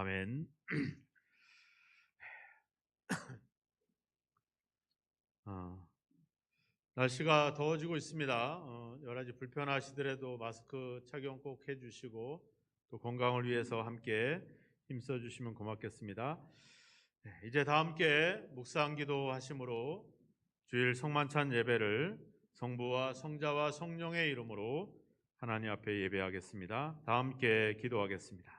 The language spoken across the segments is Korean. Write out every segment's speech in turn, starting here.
아멘. 날씨가 더워지고 있습니다. 여러 가지 불편하시더라도 마스크 착용 꼭 해주시고 또 건강을 위해서 함께 힘써 주시면 고맙겠습니다. 이제 다 함께 묵상기도 하심으로 주일 성만찬 예배를 성부와 성자와 성령의 이름으로 하나님 앞에 예배하겠습니다. 다 함께 기도하겠습니다.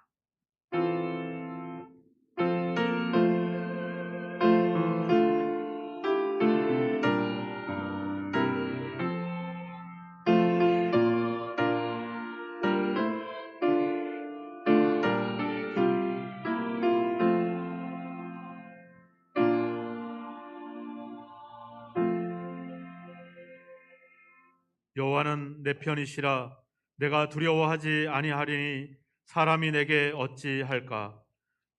여호와는 내 편이시라. 내가 두려워하지 아니하리니 사람이 내게 어찌할까.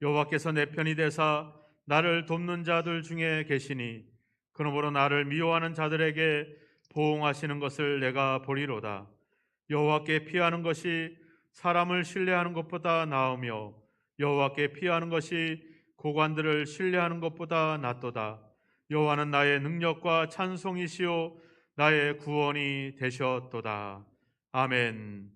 여호와께서 내 편이 되사 나를 돕는 자들 중에 계시니 그러므로 나를 미워하는 자들에게 보응하시는 것을 내가 보리로다. 여호와께 피하는 것이 사람을 신뢰하는 것보다 나으며 여호와께 피하는 것이 고관들을 신뢰하는 것보다 낫도다. 여호와는 나의 능력과 찬송이시요 나의 구원이 되셨도다. 아멘.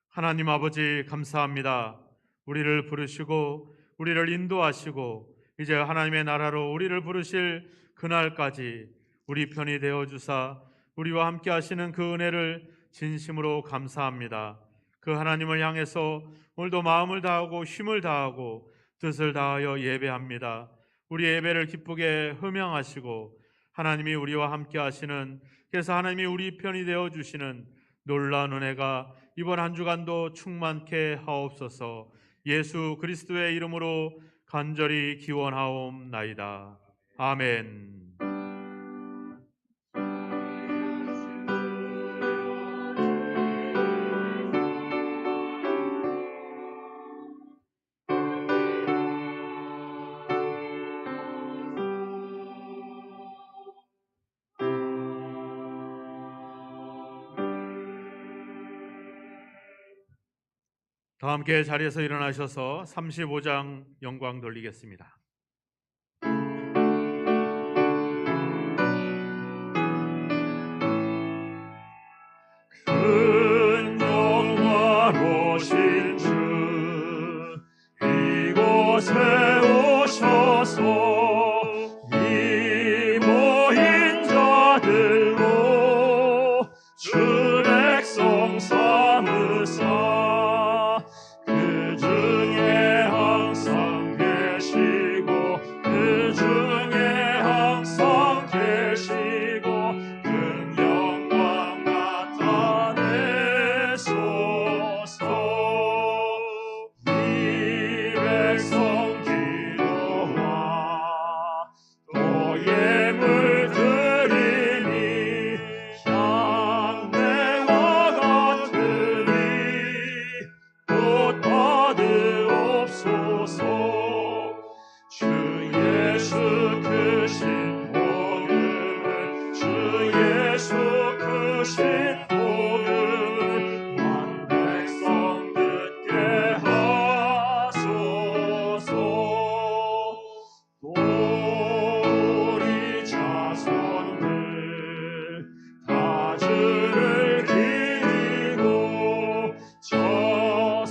하나님 아버지 감사합니다. 우리를 부르시고 우리를 인도하시고 이제 하나님의 나라로 우리를 부르실 그날까지 우리 편이 되어주사 우리와 함께 하시는 그 은혜를 진심으로 감사합니다. 그 하나님을 향해서 오늘도 마음을 다하고 힘을 다하고 뜻을 다하여 예배합니다. 우리 예배를 기쁘게 흠양하시고 하나님이 우리와 함께 하시는, 그래서 하나님이 우리 편이 되어주시는 놀라운 은혜가 이번 한 주간도 충만케 하옵소서. 예수 그리스도의 이름으로 간절히 기원하옵나이다. 아멘. 다 함께 자리에서 일어나셔서 35장 영광 돌리겠습니다. 큰 영화로신 주 이곳에 오셔서 이 모인 자들로 주 백성 삼으사 그 중에 항상 계시고 그 중에 항상 계시고 큰 영광 나타내소서. 이 백성 기도와 또 예물 드리니 향내와 같으니 곧 받으옵소서. 주 예수 크신 복음을 주 예수 크신 복음을 만 백성 듣게 하소서. 또 우리 자손들 다 주를 기리고 저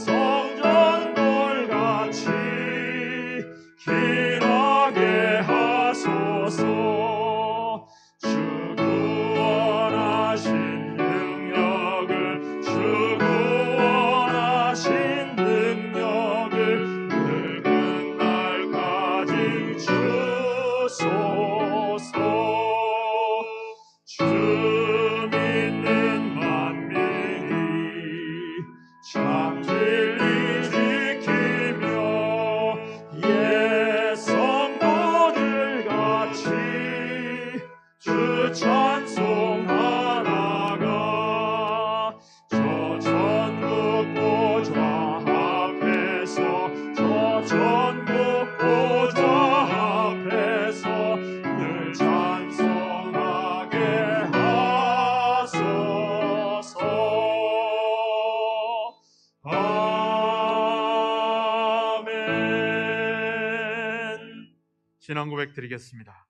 신앙 고백 드리겠습니다.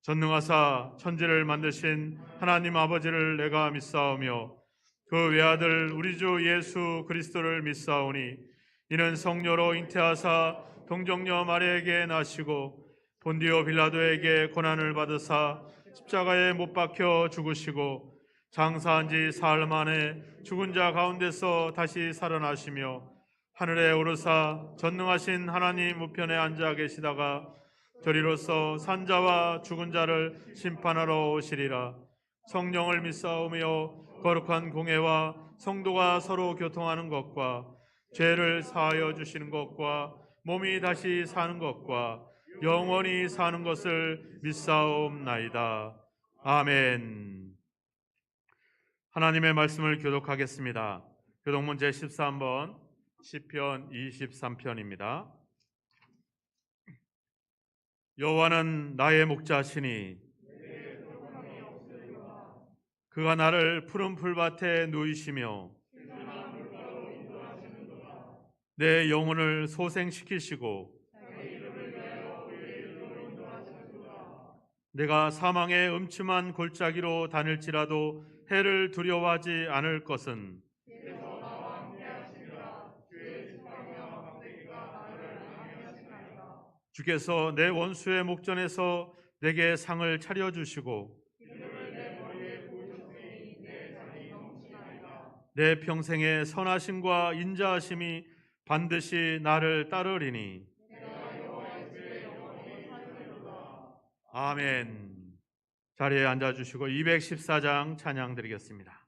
전능하사 천지를 만드신 하나님 아버지를 내가 믿사오며 그 외아들 우리 주 예수 그리스도를 믿사오니 이는 성녀로 잉태하사 동정녀 마리아에게 나시고 본디오 빌라도에게 고난을 받으사 십자가에 못 박혀 죽으시고 장사한 지 사흘 만에 죽은 자 가운데서 다시 살아나시며 하늘에 오르사 전능하신 하나님 우편에 앉아 계시다가 저리로서 산자와 죽은 자를 심판하러 오시리라. 성령을 믿사오며 거룩한 공회와 성도가 서로 교통하는 것과 죄를 사하여 주시는 것과 몸이 다시 사는 것과 영원히 사는 것을 믿사옵나이다. 아멘. 하나님의 말씀을 교독하겠습니다. 교독문 제13번 시편 23편입니다. 여호와는 나의 목자시니 그가 나를 푸른 풀밭에 누이시며 내 영혼을 소생시키시고 내가 사망의 음침한 골짜기로 다닐지라도 해를 두려워하지 않을 것은 주께서 내 원수의 목전에서 내게 상을 차려주시고 내 평생의 선하심과 인자하심이 반드시 나를 따르리니 아멘. 자리에 앉아주시고 214장 찬양 드리겠습니다.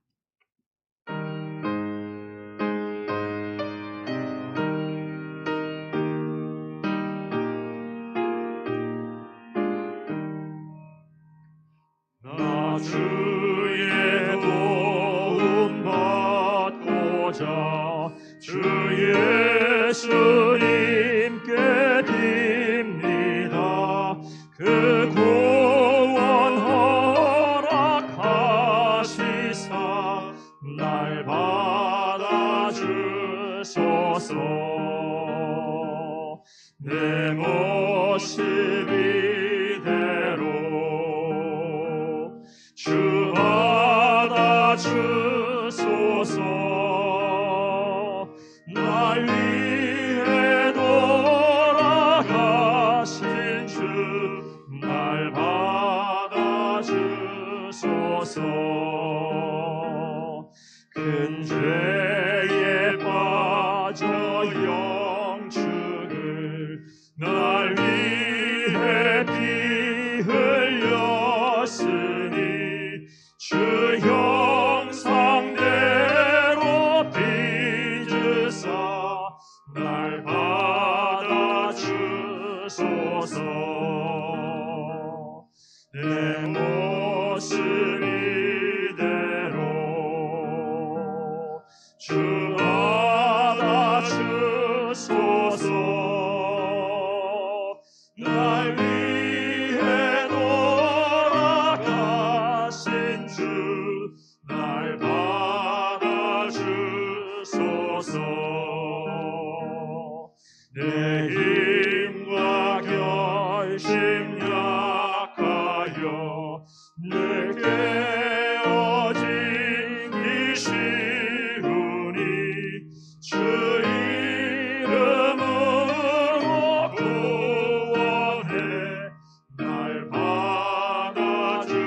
나 주의 도움 받고자 주 예수님께 빕니다. 그 구원 허락하시사 날 받아주소서. 내 모습 이대로 주 받아주소서. 날 위해 돌아가신 주 날 받아주소서. 큰 죄에 빠져 영축을 날 위해 피 흘렸으니 주 형상대로 빚으사 날 받아주소서. 내 모습 이대로 주 받아주소서. 날 위해 돌아가신 주 날 받아주소서. 내 힘과 결심 약하여 늘 깨어지기 쉬우니 주 이름으로 구원해 날 받아주소서.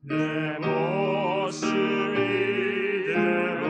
내 모습 이대로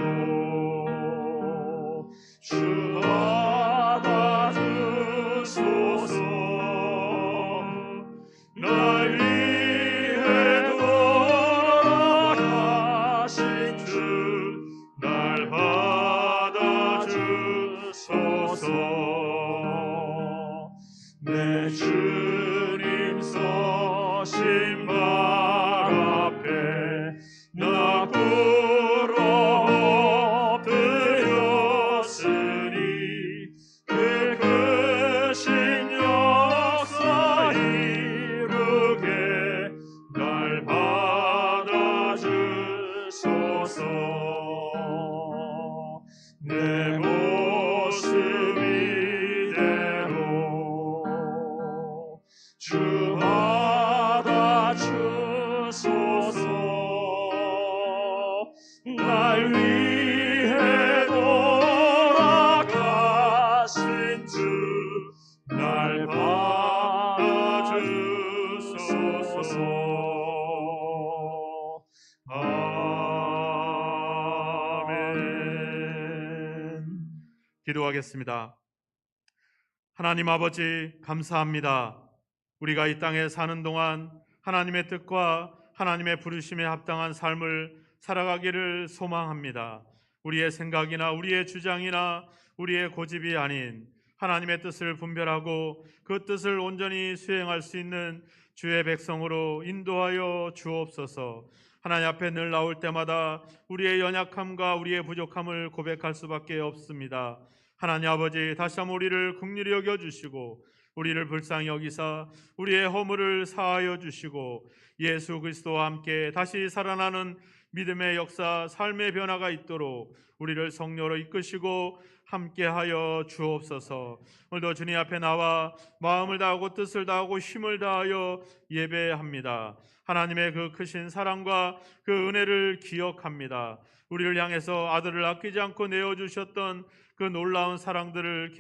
날 위해 돌아가신 주 날 받아주소서. 아멘. 기도하겠습니다. 하나님 아버지, 감사합니다. 우리가 이 땅에 사는 동안 하나님의 뜻과 하나님의 부르심에 합당한 삶을 살아가기를 소망합니다. 우리의 생각이나 우리의 주장이나 우리의 고집이 아닌 하나님의 뜻을 분별하고 그 뜻을 온전히 수행할 수 있는 주의 백성으로 인도하여 주옵소서. 하나님 앞에 늘 나올 때마다 우리의 연약함과 우리의 부족함을 고백할 수밖에 없습니다. 하나님 아버지, 다시 한번 우리를 긍휼히 여겨주시고 우리를 불쌍히 여기사 우리의 허물을 사하여 주시고 예수 그리스도와 함께 다시 살아나는 믿음의 역사, 삶의 변화가 있도록 우리를 성령으로 이끄시고 함께하여 주옵소서. 오늘도 주님 앞에 나와 마음을 다하고 뜻을 다하고 힘을 다하여 예배합니다. 하나님의 그 크신 사랑과 그 은혜를 기억합니다. 우리를 향해서 아들을 아끼지 않고 내어주셨던 그 놀라운 사랑들을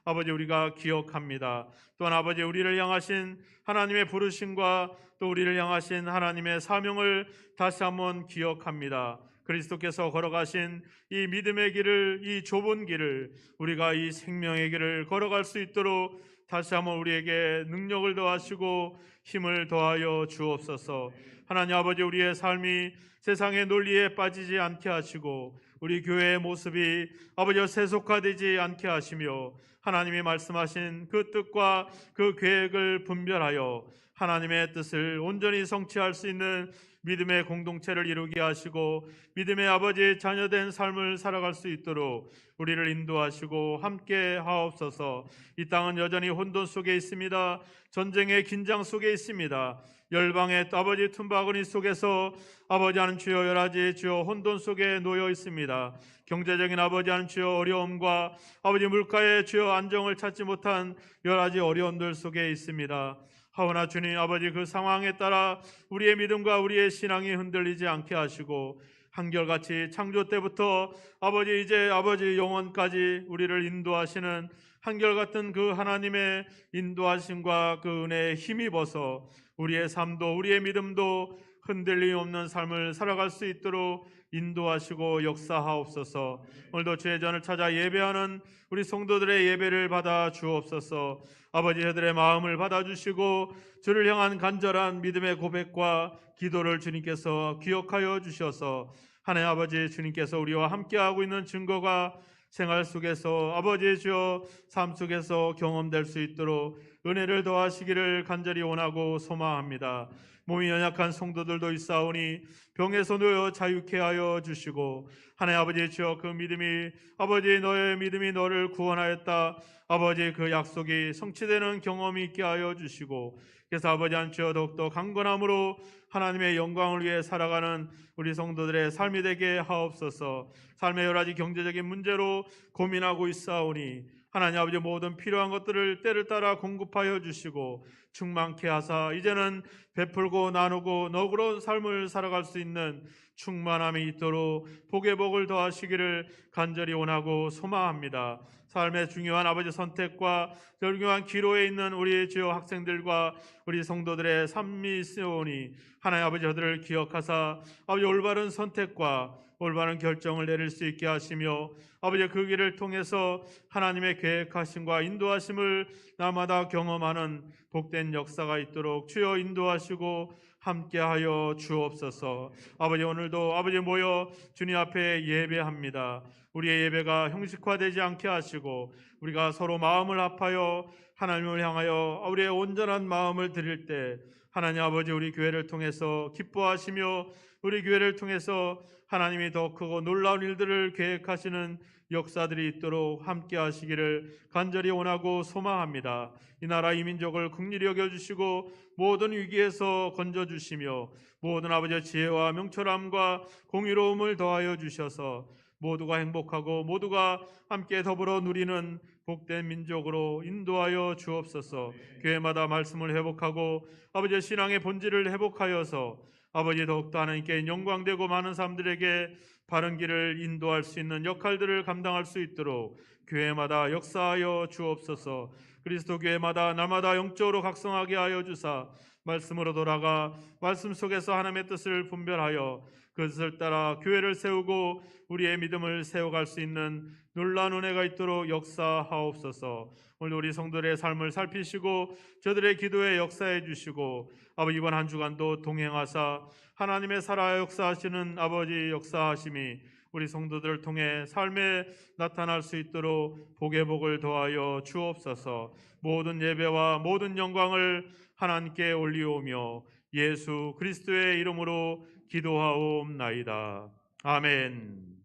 아버지 우리가 기억합니다. 또한 아버지 우리를 향하신 하나님의 부르심과 또 우리를 향하신 하나님의 사명을 다시 한번 기억합니다. 그리스도께서 걸어가신 이 믿음의 길을, 이 좁은 길을 우리가 이 생명의 길을 걸어갈 수 있도록 다시 한번 우리에게 능력을 더하시고 힘을 더하여 주옵소서. 하나님 아버지, 우리의 삶이 세상의 논리에 빠지지 않게 하시고 우리 교회의 모습이 아버지와 세속화되지 않게 하시며 하나님이 말씀하신 그 뜻과 그 계획을 분별하여 하나님의 뜻을 온전히 성취할 수 있는 믿음의 공동체를 이루게 하시고 믿음의 아버지의 자녀된 삶을 살아갈 수 있도록 우리를 인도하시고 함께 하옵소서. 이 땅은 여전히 혼돈 속에 있습니다. 전쟁의 긴장 속에 있습니다. 열방의 아버지 tum바구니 속에서 아버지 하는 주여 여러가지 주여 혼돈 속에 놓여 있습니다. 경제적인 아버지 하는 주여 어려움과 아버지 물가의 주여 안정을 찾지 못한 여러가지 어려움들 속에 있습니다. 하오나 주님 아버지, 그 상황에 따라 우리의 믿음과 우리의 신앙이 흔들리지 않게 하시고 한결같이 창조 때부터 아버지 이제 아버지 영원까지 우리를 인도하시는 한결같은 그 하나님의 인도하심과 그 은혜에 힘입어서 우리의 삶도 우리의 믿음도 흔들림 없는 삶을 살아갈 수 있도록 인도하시고 역사하옵소서. 오늘도 주의 전을 찾아 예배하는 우리 성도들의 예배를 받아 주옵소서. 아버지, 저들의 마음을 받아주시고 주를 향한 간절한 믿음의 고백과 기도를 주님께서 기억하여 주셔서 하나님 아버지, 주님께서 우리와 함께하고 있는 증거가 생활 속에서 아버지 주여 삶 속에서 경험될 수 있도록 은혜를 더하시기를 간절히 원하고 소망합니다. 몸이 연약한 성도들도 있사오니 병에서 놓여 자유케 하여 주시고 하나님 아버지 주여 그 믿음이 아버지 너의 믿음이 너를 구원하였다 아버지 그 약속이 성취되는 경험이 있게 하여 주시고 그래서 아버지 한 주여 더욱더 강건함으로 하나님의 영광을 위해 살아가는 우리 성도들의 삶이 되게 하옵소서. 삶의 여러 가지 경제적인 문제로 고민하고 있사오니 하나님 아버지 모든 필요한 것들을 때를 따라 공급하여 주시고 충만케 하사 이제는 베풀고 나누고 너그러운 삶을 살아갈 수 있는 충만함이 있도록 복의 복을 더하시기를 간절히 원하고 소망합니다. 삶의 중요한 아버지 선택과 중요한 기로에 있는 우리 주요 학생들과 우리 성도들의 삶이 있으오니 하나님 아버지 저들을 기억하사 아버지 올바른 선택과 올바른 결정을 내릴 수 있게 하시며 아버지 그 길을 통해서 하나님의 계획하심과 인도하심을 날마다 경험하는 복된 역사가 있도록 주여 인도하시고 함께하여 주옵소서. 아버지 오늘도 아버지 모여 주님 앞에 예배합니다. 우리의 예배가 형식화되지 않게 하시고 우리가 서로 마음을 합하여 하나님을 향하여 우리의 온전한 마음을 드릴 때 하나님 아버지 우리 교회를 통해서 기뻐하시며 우리 교회를 통해서 하나님이 더 크고 놀라운 일들을 계획하시는 역사들이 있도록 함께 하시기를 간절히 원하고 소망합니다. 이 나라 이 민족을 긍휼히 여겨주시고 모든 위기에서 건져주시며 모든 아버지의 지혜와 명철함과 공의로움을 더하여 주셔서 모두가 행복하고 모두가 함께 더불어 누리는 복된 민족으로 인도하여 주옵소서. 교회마다 말씀을 회복하고 아버지의 신앙의 본질을 회복하여서 아버지 더욱더 하나님께 영광되고 많은 사람들에게 바른 길을 인도할 수 있는 역할들을 감당할 수 있도록 교회마다 역사하여 주옵소서. 그리스도 교회마다 날마다 영적으로 각성하게 하여 주사 말씀으로 돌아가 말씀 속에서 하나님의 뜻을 분별하여 그 뜻을 따라 교회를 세우고 우리의 믿음을 세워갈 수 있는 놀라운 은혜가 있도록 역사하옵소서. 오늘 우리 성도들의 삶을 살피시고 저들의 기도에 역사해 주시고 아버지 이번 한 주간도 동행하사 하나님의 살아 역사하시는 아버지 역사하심이 우리 성도들을 통해 삶에 나타날 수 있도록 복의 복을 더하여 주옵소서. 모든 예배와 모든 영광을 하나님께 올리오며 예수 그리스도의 이름으로 기도하옵나이다. 아멘.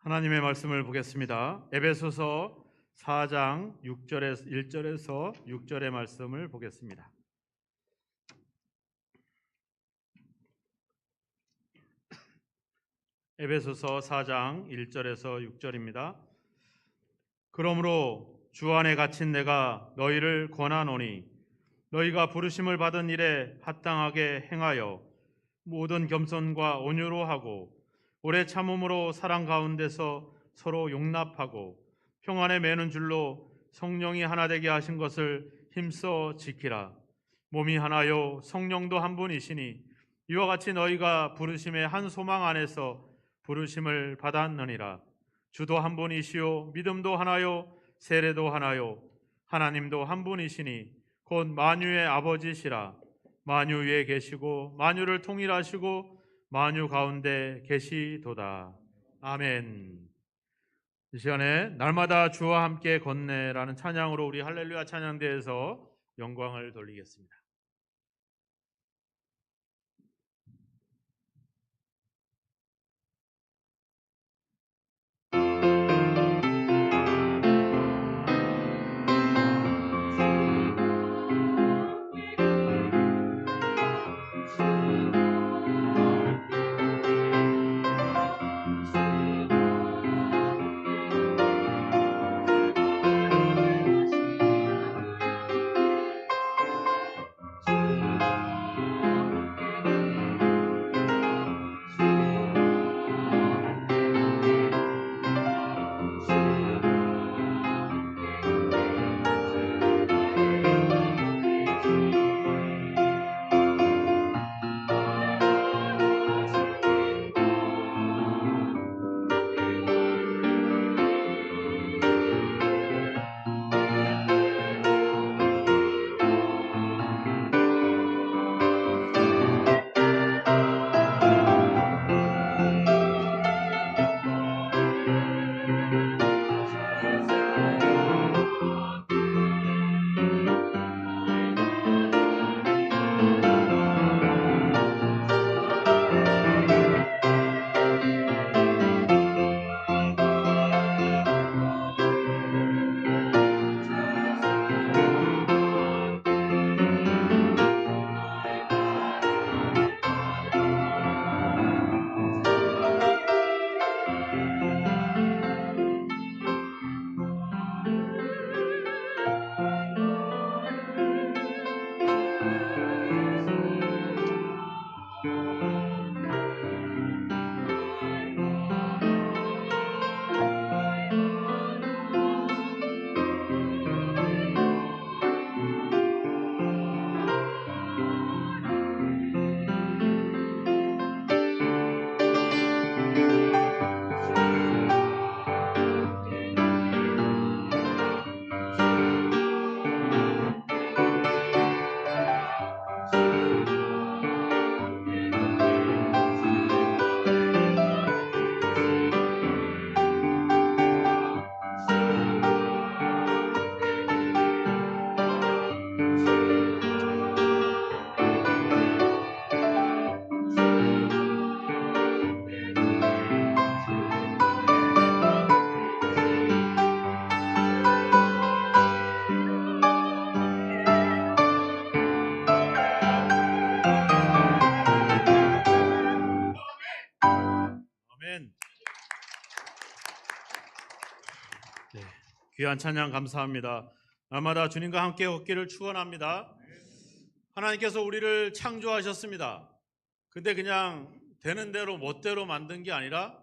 하나님의 말씀을 보겠습니다. 에베소서 4장 1절에서 6절의 말씀을 보겠습니다. 에베소서 4장 1절에서 6절입니다. 그러므로 주 안에 갇힌 내가 너희를 권하노니 너희가 부르심을 받은 일에 합당하게 행하여 모든 겸손과 온유로 하고 오래 참음으로 사랑 가운데서 서로 용납하고 평안에 매는 줄로 성령이 하나 되게 하신 것을 힘써 지키라. 몸이 하나요 성령도 한 분이시니 이와 같이 너희가 부르심의 한 소망 안에서 부르심을 받았느니라. 주도 한 분이시요 믿음도 하나요 세례도 하나요 하나님도 한 분이시니 곧 만유의 아버지시라. 만유 위에 계시고 만유를 통일하시고 만유 가운데 계시도다. 아멘. 이 시간에 날마다 주와 함께 걷네라는 찬양으로 우리 할렐루야 찬양대에서 영광을 돌리겠습니다. 네, 귀한 찬양 감사합니다. 날마다 주님과 함께 걷기를 축원합니다. 하나님께서 우리를 창조하셨습니다. 근데 그냥 되는 대로 멋대로 만든 게 아니라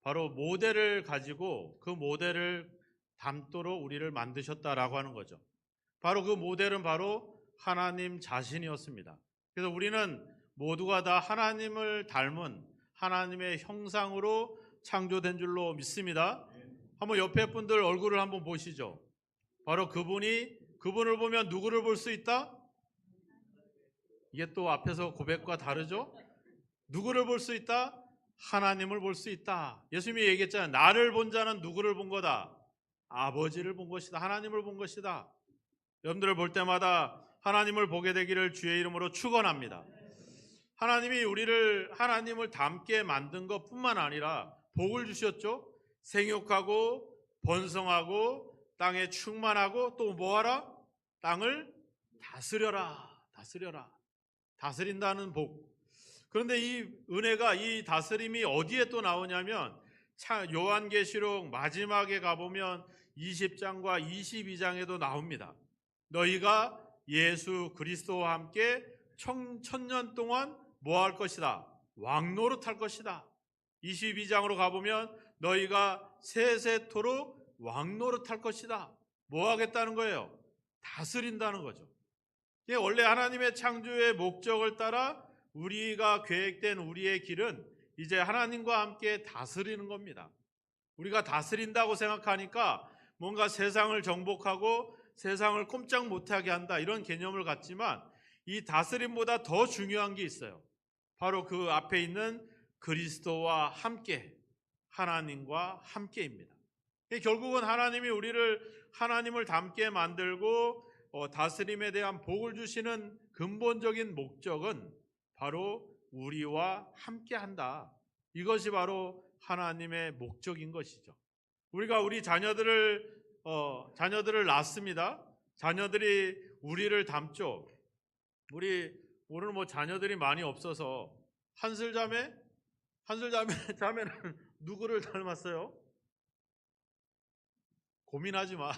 바로 모델을 가지고 그 모델을 닮도록 우리를 만드셨다라고 하는 거죠. 바로 그 모델은 바로 하나님 자신이었습니다. 그래서 우리는 모두가 다 하나님을 닮은 하나님의 형상으로 창조된 줄로 믿습니다. 한번 옆에 분들 얼굴을 한번 보시죠. 바로 그분을 보면 누구를 볼 수 있다? 이게 또 앞에서 고백과 다르죠? 누구를 볼 수 있다? 하나님을 볼 수 있다. 예수님이 얘기했잖아요. 나를 본 자는 누구를 본 거다? 아버지를 본 것이다. 하나님을 본 것이다. 여러분들을 볼 때마다 하나님을 보게 되기를 주의 이름으로 축원합니다. 하나님이 우리를 하나님을 닮게 만든 것뿐만 아니라 복을 주셨죠. 생육하고 번성하고 땅에 충만하고 또 뭐하라? 땅을 다스려라. 다스린다는 복. 그런데 이 은혜가, 이 다스림이 어디에 또 나오냐면 요한계시록 마지막에 가보면 20장과 22장에도 나옵니다. 너희가 예수 그리스도와 함께 천년 동안 뭐 할 것이다? 왕노릇할 것이다. 22장으로 가보면 너희가 세세토록 왕노릇할 것이다. 뭐 하겠다는 거예요? 다스린다는 거죠. 원래 하나님의 창조의 목적을 따라 우리가 계획된 우리의 길은 이제 하나님과 함께 다스리는 겁니다. 우리가 다스린다고 생각하니까 뭔가 세상을 정복하고 세상을 꼼짝 못하게 한다, 이런 개념을 갖지만 이 다스림보다 더 중요한 게 있어요. 바로 그 앞에 있는 그리스도와 함께, 하나님과 함께입니다. 결국은 하나님이 우리를 하나님을 닮게 만들고 다스림에 대한 복을 주시는 근본적인 목적은 바로 우리와 함께한다. 이것이 바로 하나님의 목적인 것이죠. 우리가 우리 자녀들을 낳습니다. 자녀들이 우리를 닮죠. 오늘 뭐 자녀들이 많이 없어서 한슬자매는 누구를 닮았어요? 고민하지 마.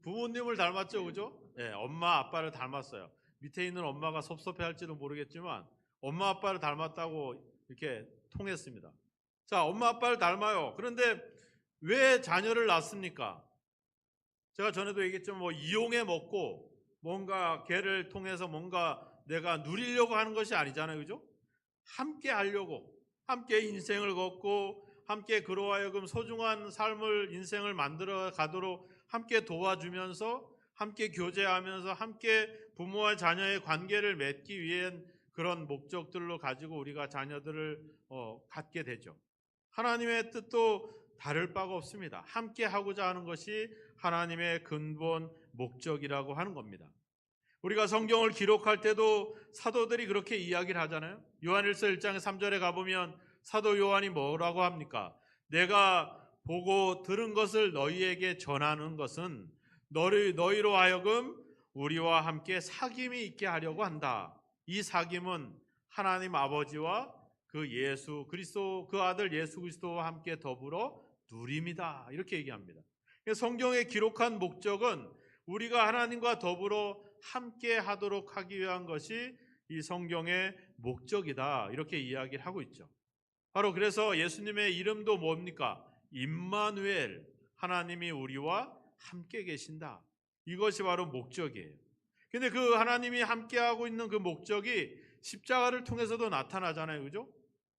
부모님을 닮았죠, 그죠? 네, 엄마 아빠를 닮았어요. 밑에 있는 엄마가 섭섭해할지도 모르겠지만 엄마 아빠를 닮았다고 이렇게 통했습니다. 자, 엄마 아빠를 닮아요. 그런데 왜 자녀를 낳습니까? 제가 전에도 얘기했지만 뭐 이용해 먹고 뭔가 걔를 통해서 뭔가 내가 누리려고 하는 것이 아니잖아요, 그죠? 함께 하려고, 함께 인생을 걷고 함께 그로 하여금 소중한 삶을, 인생을 만들어 가도록 함께 도와주면서, 함께 교제하면서, 함께 부모와 자녀의 관계를 맺기 위한 그런 목적들로 가지고 우리가 자녀들을 갖게 되죠. 하나님의 뜻도 다를 바가 없습니다. 함께 하고자 하는 것이 하나님의 근본 목적이라고 하는 겁니다. 우리가 성경을 기록할 때도 사도들이 그렇게 이야기를 하잖아요. 요한일서 1장 3절에 가보면 사도 요한이 뭐라고 합니까? 내가 보고 들은 것을 너희에게 전하는 것은 너희로 하여금 우리와 함께 사귐이 있게 하려고 한다. 이 사귐은 하나님 아버지와 그 예수 그리스도, 그 아들 예수 그리스도와 함께 더불어 누림이다. 이렇게 얘기합니다. 성경에 기록한 목적은 우리가 하나님과 더불어 함께 하도록 하기 위한 것이 이 성경의 목적이다. 이렇게 이야기를 하고 있죠. 바로 그래서 예수님의 이름도 뭡니까? 임마누엘, 하나님이 우리와 함께 계신다. 이것이 바로 목적이에요. 근데 그 하나님이 함께하고 있는 그 목적이 십자가를 통해서도 나타나잖아요, 그죠?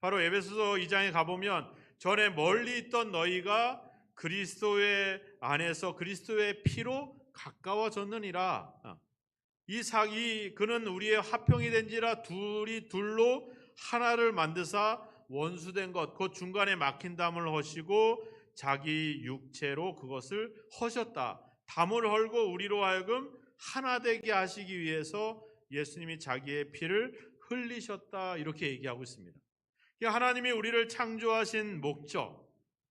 바로 에베소서 2장에 가보면 전에 멀리 있던 너희가 그리스도의 안에서 그리스도의 피로 가까워졌느니라. 그는 우리의 화평이 된지라 둘이 둘로 하나를 만드사 원수된 것 곧 중간에 막힌 담을 허시고 자기 육체로 그것을 허셨다. 담을 헐고 우리로 하여금 하나 되게 하시기 위해서 예수님이 자기의 피를 흘리셨다. 이렇게 얘기하고 있습니다. 하나님이 우리를 창조하신 목적,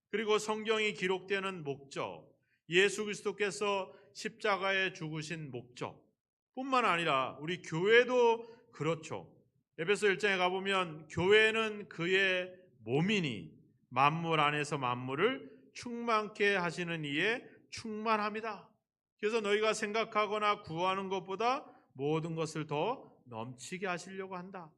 그리고 성경이 기록되는 목적, 예수 그리스도께서 십자가에 죽으신 목적 뿐만 아니라 우리 교회도 그렇죠. 에베소 1장에 가보면 교회는 그의 몸이니 만물 안에서 만물을 충만케 하시는 이의 충만합니다. 그래서 너희가 생각하거나 구하는 것보다 모든 것을 더 넘치게 하시려고 한다.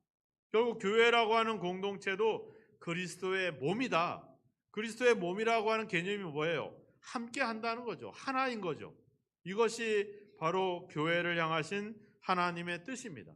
결국 교회라고 하는 공동체도 그리스도의 몸이다. 그리스도의 몸이라고 하는 개념이 뭐예요? 함께 한다는 거죠. 하나인 거죠. 이것이 바로 교회를 향하신 하나님의 뜻입니다.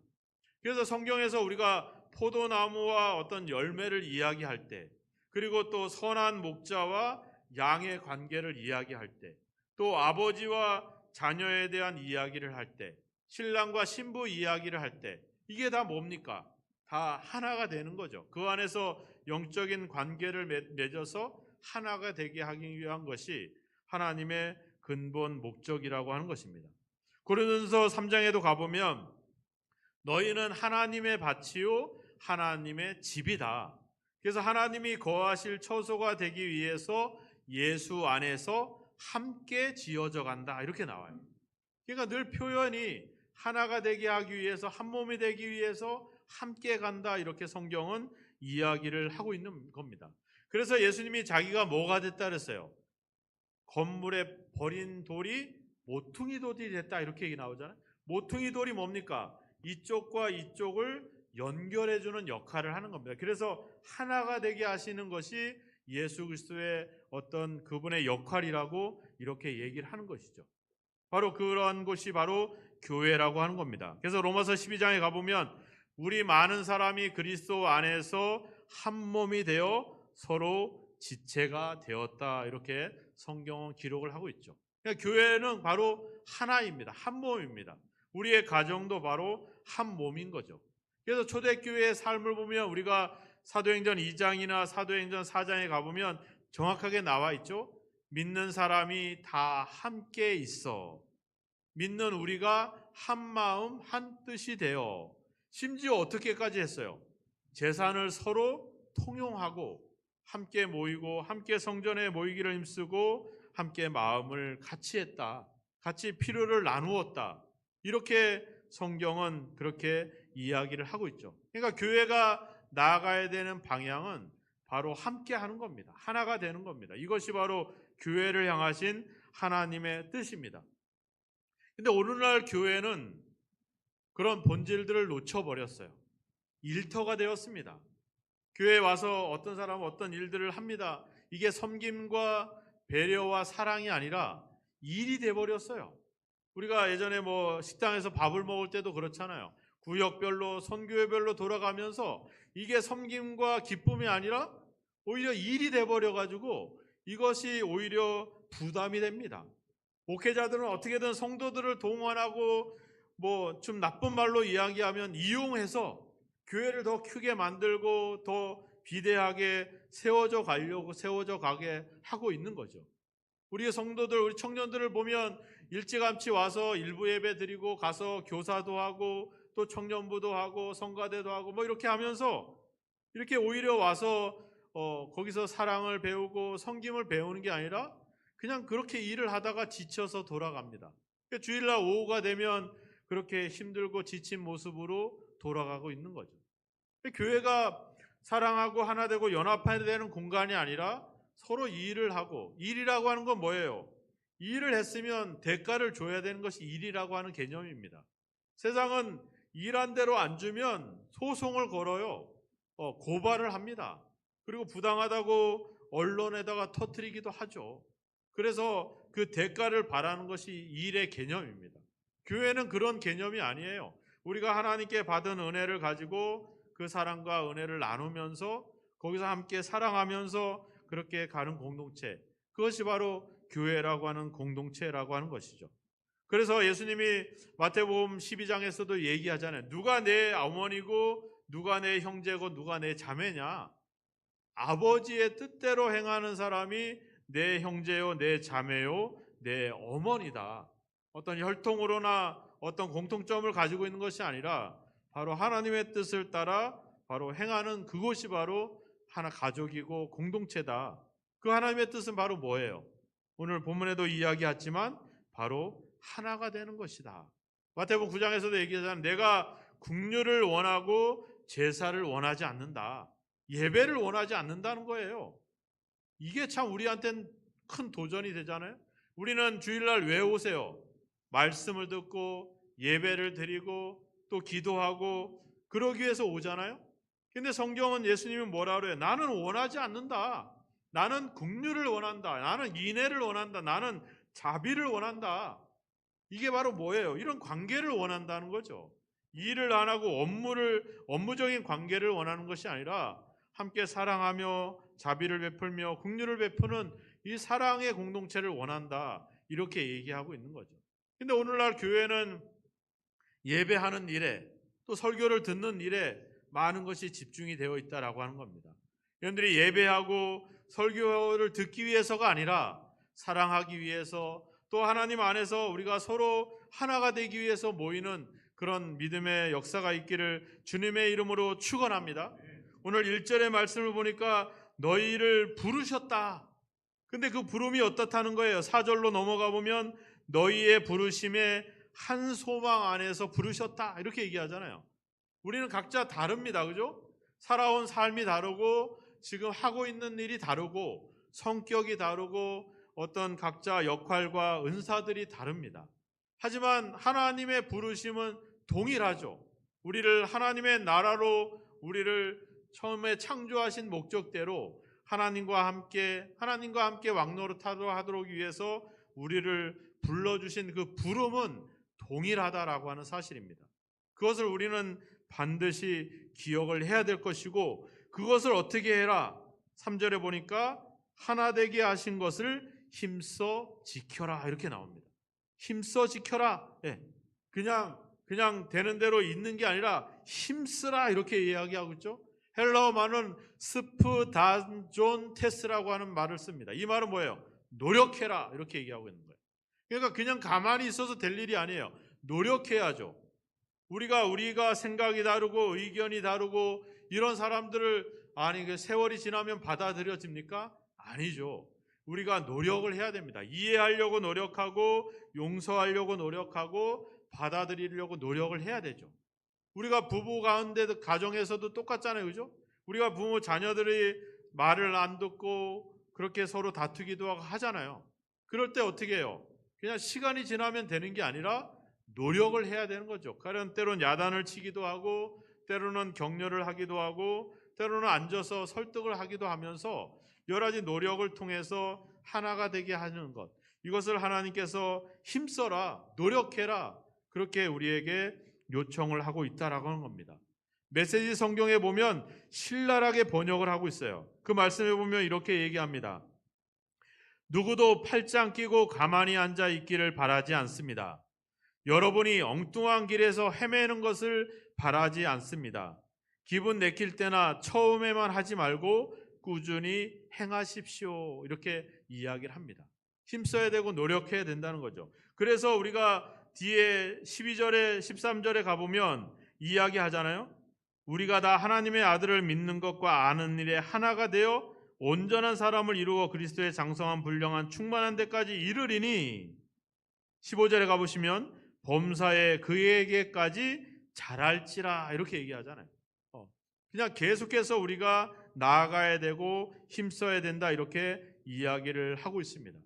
그래서 성경에서 우리가 포도나무와 어떤 열매를 이야기할 때, 그리고 또 선한 목자와 양의 관계를 이야기할 때, 또 아버지와 자녀에 대한 이야기를 할 때, 신랑과 신부 이야기를 할 때, 이게 다 뭡니까? 다 하나가 되는 거죠. 그 안에서 영적인 관계를 맺어서 하나가 되게 하기 위한 것이 하나님의 근본 목적이라고 하는 것입니다. 고린도전서 3장에도 가보면 너희는 하나님의 밭이요 하나님의 집이다. 그래서 하나님이 거하실 처소가 되기 위해서 예수 안에서 함께 지어져 간다, 이렇게 나와요. 그러니까 늘 표현이 하나가 되게 하기 위해서, 한 몸이 되기 위해서 함께 간다, 이렇게 성경은 이야기를 하고 있는 겁니다. 그래서 예수님이 자기가 뭐가 됐다 그랬어요? 건물에 버린 돌이 모퉁이 돌이 됐다, 이렇게 얘기 나오잖아요. 모퉁이 돌이 뭡니까? 이쪽과 이쪽을 연결해주는 역할을 하는 겁니다. 그래서 하나가 되게 하시는 것이 예수 그리스도의 어떤 그분의 역할이라고 이렇게 얘기를 하는 것이죠. 바로 그런 곳이 바로 교회라고 하는 겁니다. 그래서 로마서 12장에 가보면 우리 많은 사람이 그리스도 안에서 한 몸이 되어 서로 지체가 되었다, 이렇게 성경은 기록을 하고 있죠. 그러니까 교회는 바로 하나입니다. 한 몸입니다. 우리의 가정도 바로 한 몸인 거죠. 그래서 초대교회의 삶을 보면 우리가 사도행전 2장이나 사도행전 4장에 가보면 정확하게 나와 있죠. 믿는 사람이 다 함께 있어. 믿는 우리가 한 마음 한 뜻이 되어, 심지어 어떻게까지 했어요? 재산을 서로 통용하고 함께 모이고 함께 성전에 모이기를 힘쓰고 함께 마음을 같이 했다. 같이 필요를 나누었다. 이렇게 성경은 그렇게 이야기를 하고 있죠. 그러니까 교회가 나아가야 되는 방향은 바로 함께 하는 겁니다. 하나가 되는 겁니다. 이것이 바로 교회를 향하신 하나님의 뜻입니다. 근데 오늘날 교회는 그런 본질들을 놓쳐버렸어요. 일터가 되었습니다. 교회에 와서 어떤 사람은 어떤 일들을 합니다. 이게 섬김과 배려와 사랑이 아니라 일이 돼버렸어요. 우리가 예전에 식당에서 밥을 먹을 때도 그렇잖아요. 구역별로 선교회별로 돌아가면서 이게 섬김과 기쁨이 아니라 오히려 일이 돼버려가지고 이것이 오히려 부담이 됩니다. 목회자들은 어떻게든 성도들을 동원하고 좀 나쁜 말로 이야기하면 이용해서 교회를 더 크게 만들고 더 비대하게 세워져 가게 하고 있는 거죠. 우리의 성도들, 우리 청년들을 보면 일찌감치 와서 일부 예배 드리고 가서 교사도 하고 또 청년부도 하고 성가대도 하고 이렇게 하면서 이렇게 오히려 와서 거기서 사랑을 배우고 섬김을 배우는 게 아니라 그냥 그렇게 일을 하다가 지쳐서 돌아갑니다. 그러니까 주일날 오후가 되면 그렇게 힘들고 지친 모습으로 돌아가고 있는 거죠. 교회가 사랑하고 하나 되고 연합해야 되는 공간이 아니라 서로 일을 하고, 일이라고 하는 건 뭐예요? 일을 했으면 대가를 줘야 되는 것이 일이라고 하는 개념입니다. 세상은 일한 대로 안 주면 소송을 걸어요. 고발을 합니다. 그리고 부당하다고 언론에다가 터뜨리기도 하죠. 그래서 그 대가를 바라는 것이 일의 개념입니다. 교회는 그런 개념이 아니에요. 우리가 하나님께 받은 은혜를 가지고 그 사랑과 은혜를 나누면서 거기서 함께 사랑하면서 그렇게 가는 공동체, 그것이 바로 교회라고 하는 공동체라고 하는 것이죠. 그래서 예수님이 마태복음 12장에서도 얘기하잖아요. 누가 내 어머니고 누가 내 형제고 누가 내 자매냐? 아버지의 뜻대로 행하는 사람이 내 형제요, 내 자매요, 내 어머니다. 어떤 혈통으로나 어떤 공통점을 가지고 있는 것이 아니라 바로 하나님의 뜻을 따라 바로 행하는 그것이 바로 하나 가족이고 공동체다. 그 하나님의 뜻은 바로 뭐예요? 오늘 본문에도 이야기했지만 바로 하나가 되는 것이다. 마태복음 9장에서도 얘기하잖아요. 내가 긍휼을 원하고 제사를 원하지 않는다. 예배를 원하지 않는다는 거예요. 이게 참 우리한테는 큰 도전이 되잖아요. 우리는 주일날 왜 오세요? 말씀을 듣고 예배를 드리고 또 기도하고 그러기 위해서 오잖아요. 근데 성경은 예수님이 뭐라 그래요? 나는 원하지 않는다. 나는 긍휼을 원한다. 나는 인애를 원한다. 나는 자비를 원한다. 이게 바로 뭐예요? 이런 관계를 원한다는 거죠. 일을 안 하고 업무적인 관계를 원하는 것이 아니라 함께 사랑하며 자비를 베풀며 긍휼을 베푸는 이 사랑의 공동체를 원한다. 이렇게 얘기하고 있는 거죠. 근데 오늘날 교회는 예배하는 일에 또 설교를 듣는 일에 많은 것이 집중이 되어 있다라고 하는 겁니다. 여러분들이 예배하고 설교를 듣기 위해서가 아니라 사랑하기 위해서 또 하나님 안에서 우리가 서로 하나가 되기 위해서 모이는 그런 믿음의 역사가 있기를 주님의 이름으로 축원합니다. 오늘 1절의 말씀을 보니까 너희를 부르셨다. 근데 그 부름이 어떻다는 거예요? 4절로 넘어가 보면 너희의 부르심에 한 소망 안에서 부르셨다. 이렇게 얘기하잖아요. 우리는 각자 다릅니다. 그죠? 살아온 삶이 다르고 지금 하고 있는 일이 다르고 성격이 다르고 어떤 각자 역할과 은사들이 다릅니다. 하지만 하나님의 부르심은 동일하죠. 우리를 하나님의 나라로 우리를 처음에 창조하신 목적대로 하나님과 함께 왕노릇하도록 위해서 우리를 불러주신 그 부름은 동일하다라고 하는 사실입니다. 그것을 우리는 반드시 기억을 해야 될 것이고 그것을 어떻게 해라? 3절에 보니까 하나 되게 하신 것을 힘써 지켜라 이렇게 나옵니다. 힘써 지켜라. 예. 그냥 되는 대로 있는 게 아니라 힘쓰라 이렇게 이야기하고 있죠. 헬라어 말은 스프단존 테스라고 하는 말을 씁니다. 이 말은 뭐예요? 노력해라 이렇게 얘기하고 있는 거예요. 그러니까 그냥 가만히 있어서 될 일이 아니에요. 노력해야죠. 우리가 생각이 다르고 의견이 다르고 이런 사람들을 그 세월이 지나면 받아들여집니까? 아니죠. 우리가 노력을 해야 됩니다. 이해하려고 노력하고 용서하려고 노력하고 받아들이려고 노력을 해야 되죠. 우리가 부부 가운데 가정에서도 똑같잖아요. 그죠? 우리가 부모 자녀들이 말을 안 듣고 그렇게 서로 다투기도 하고 하잖아요. 그럴 때 어떻게 해요? 그냥 시간이 지나면 되는 게 아니라 노력을 해야 되는 거죠. 때로는 야단을 치기도 하고 때로는 격려를 하기도 하고 때로는 앉아서 설득을 하기도 하면서 여러 가지 노력을 통해서 하나가 되게 하는 것. 이것을 하나님께서 힘써라, 노력해라 그렇게 우리에게 요청을 하고 있다라고 하는 겁니다. 메시지 성경에 보면 신랄하게 번역을 하고 있어요. 그 말씀에 보면 이렇게 얘기합니다. 누구도 팔짱 끼고 가만히 앉아 있기를 바라지 않습니다. 여러분이 엉뚱한 길에서 헤매는 것을 바라지 않습니다. 기분 내킬 때나 처음에만 하지 말고 꾸준히 행하십시오. 이렇게 이야기를 합니다. 힘써야 되고 노력해야 된다는 거죠. 그래서 우리가 뒤에 12절에 13절에 가보면 이야기 하잖아요. 우리가 다 하나님의 아들을 믿는 것과 아는 일에 하나가 되어 온전한 사람을 이루어 그리스도의 장성한 분량한 충만한 데까지 이르리니 15절에 가보시면 범사에 그에게까지 잘할지라 이렇게 얘기하잖아요. 그냥 계속해서 우리가 나아가야 되고 힘써야 된다 이렇게 이야기를 하고 있습니다.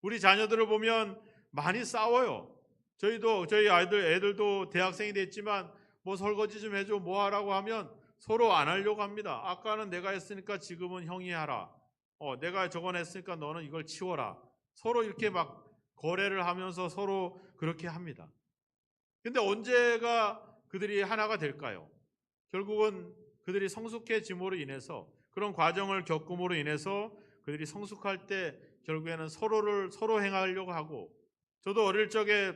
우리 자녀들을 보면 많이 싸워요. 저희 애들도 대학생이 됐지만 뭐 설거지 좀 해줘 뭐 하라고 하면 서로 안 하려고 합니다. 아까는 내가 했으니까 지금은 형이 하라. 내가 저건 했으니까 너는 이걸 치워라. 서로 이렇게 막 거래를 하면서 서로 그렇게 합니다. 근데 언제가 그들이 하나가 될까요? 결국은 그들이 성숙해짐으로 인해서 그런 과정을 겪음으로 인해서 그들이 성숙할 때 결국에는 서로 행하려고 하고 저도 어릴 적에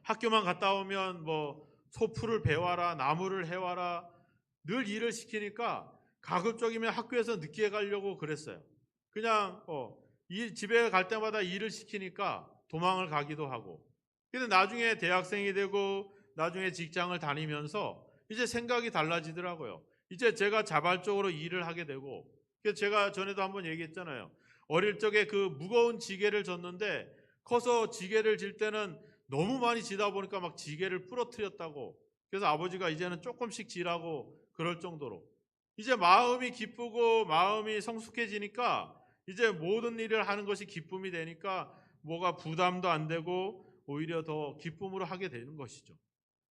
학교만 갔다 오면 뭐 소풀을 베와라 나무를 해와라 늘 일을 시키니까 가급적이면 학교에서 늦게 가려고 그랬어요. 그냥 집에 갈 때마다 일을 시키니까 도망을 가기도 하고 근데 나중에 대학생이 되고 나중에 직장을 다니면서 이제 생각이 달라지더라고요. 이제 제가 자발적으로 일을 하게 되고 그래서 제가 전에도 한번 얘기했잖아요. 어릴 적에 그 무거운 지게를 졌는데 커서 지게를 질 때는 너무 많이 지다 보니까 막 지게를 부러뜨렸다고 그래서 아버지가 이제는 조금씩 지라고 그럴 정도로 이제 마음이 기쁘고 마음이 성숙해지니까 이제 모든 일을 하는 것이 기쁨이 되니까 뭐가 부담도 안 되고 오히려 더 기쁨으로 하게 되는 것이죠.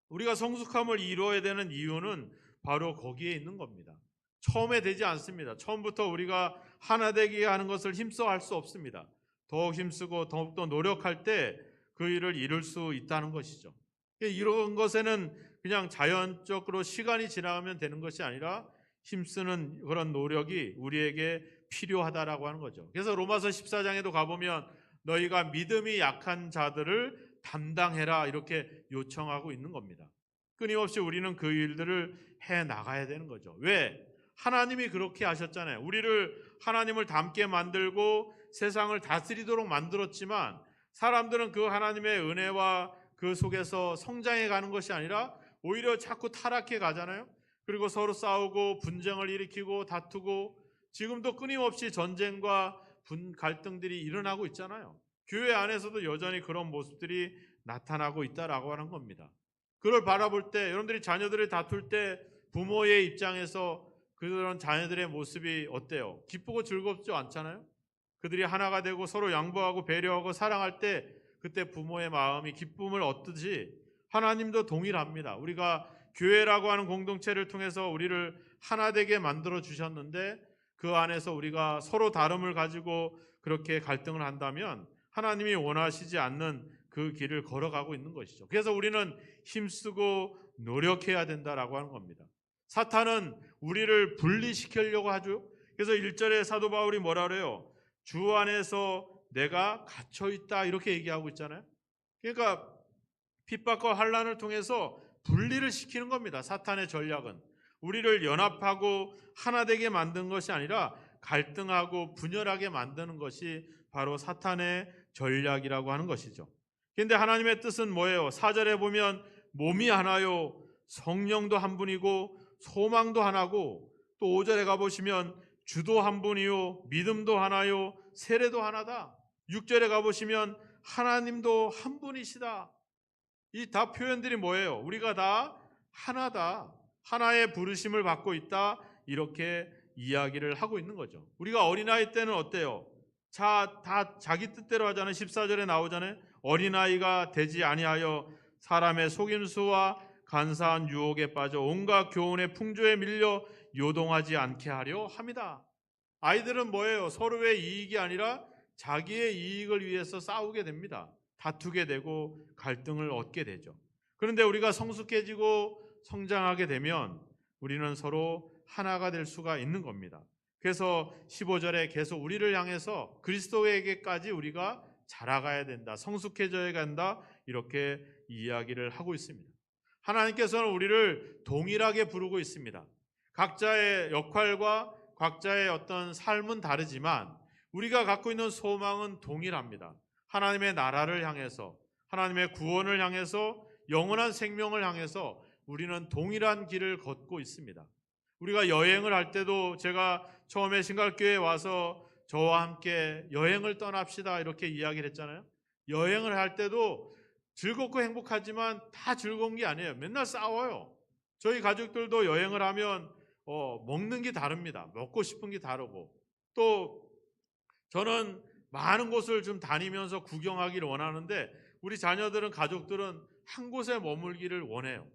우리가 성숙함을 이루어야 되는 이유는 바로 거기에 있는 겁니다. 처음에 되지 않습니다. 처음부터 우리가 하나 되게 하는 것을 힘써 할 수 없습니다. 더욱 힘쓰고 더욱더 노력할 때 그 일을 이룰 수 있다는 것이죠. 이런 것에는 그냥 자연적으로 시간이 지나가면 되는 것이 아니라 힘쓰는 그런 노력이 우리에게 필요하다라고 하는 거죠. 그래서 로마서 14장에도 가보면 너희가 믿음이 약한 자들을 담당해라 이렇게 요청하고 있는 겁니다. 끊임없이 우리는 그 일들을 해 나가야 되는 거죠. 왜? 하나님이 그렇게 하셨잖아요. 우리를 하나님을 닮게 만들고 세상을 다스리도록 만들었지만 사람들은 그 하나님의 은혜와 그 속에서 성장해 가는 것이 아니라 오히려 자꾸 타락해 가잖아요. 그리고 서로 싸우고 분쟁을 일으키고 다투고 지금도 끊임없이 전쟁과 갈등들이 일어나고 있잖아요. 교회 안에서도 여전히 그런 모습들이 나타나고 있다라고 하는 겁니다. 그걸 바라볼 때 여러분들이 자녀들을 다툴 때 부모의 입장에서 그런 자녀들의 모습이 어때요? 기쁘고 즐겁지 않잖아요? 그들이 하나가 되고 서로 양보하고 배려하고 사랑할 때 그때 부모의 마음이 기쁨을 얻듯이 하나님도 동일합니다. 우리가 교회라고 하는 공동체를 통해서 우리를 하나 되게 만들어 주셨는데 그 안에서 우리가 서로 다름을 가지고 그렇게 갈등을 한다면 하나님이 원하시지 않는 그 길을 걸어가고 있는 것이죠. 그래서 우리는 힘쓰고 노력해야 된다라고 하는 겁니다. 사탄은 우리를 분리시키려고 하죠. 그래서 1절에 사도 바울이 뭐라 그래요? 주 안에서 내가 갇혀있다 이렇게 얘기하고 있잖아요. 그러니까 핍박과 환난을 통해서 분리를 시키는 겁니다. 사탄의 전략은 우리를 연합하고 하나 되게 만든 것이 아니라 갈등하고 분열하게 만드는 것이 바로 사탄의 전략이라고 하는 것이죠. 그런데 하나님의 뜻은 뭐예요? 4절에 보면 몸이 하나요, 성령도 한 분이고 소망도 하나고, 또 5절에 가보시면 주도 한 분이요, 믿음도 하나요, 세례도 하나다. 6절에 가보시면 하나님도 한 분이시다. 이 다 표현들이 뭐예요? 우리가 다 하나다, 하나의 부르심을 받고 있다, 이렇게 이야기를 하고 있는 거죠. 우리가 어린아이 때는 어때요? 다 자기 뜻대로 하잖아요. 14절에 나오잖아요. 어린아이가 되지 아니하여 사람의 속임수와 간사한 유혹에 빠져 온갖 교훈의 풍조에 밀려 요동하지 않게 하려 함이다. 아이들은 뭐예요? 서로의 이익이 아니라 자기의 이익을 위해서 싸우게 됩니다. 다투게 되고 갈등을 얻게 되죠. 그런데 우리가 성숙해지고 성장하게 되면 우리는 서로 하나가 될 수가 있는 겁니다. 그래서 15절에 계속 우리를 향해서 그리스도에게까지 우리가 자라가야 된다, 성숙해져야 한다, 이렇게 이야기를 하고 있습니다. 하나님께서는 우리를 동일하게 부르고 있습니다. 각자의 역할과 각자의 어떤 삶은 다르지만 우리가 갖고 있는 소망은 동일합니다. 하나님의 나라를 향해서, 하나님의 구원을 향해서, 영원한 생명을 향해서 우리는 동일한 길을 걷고 있습니다. 우리가 여행을 할 때도 제가 처음에 신갈교회에 와서 저와 함께 여행을 떠납시다 이렇게 이야기를 했잖아요. 여행을 할 때도 즐겁고 행복하지만 다 즐거운 게 아니에요. 맨날 싸워요. 저희 가족들도 여행을 하면 먹는 게 다릅니다. 먹고 싶은 게 다르고, 또 저는 많은 곳을 좀 다니면서 구경하기를 원하는데 우리 자녀들은, 가족들은 한 곳에 머물기를 원해요.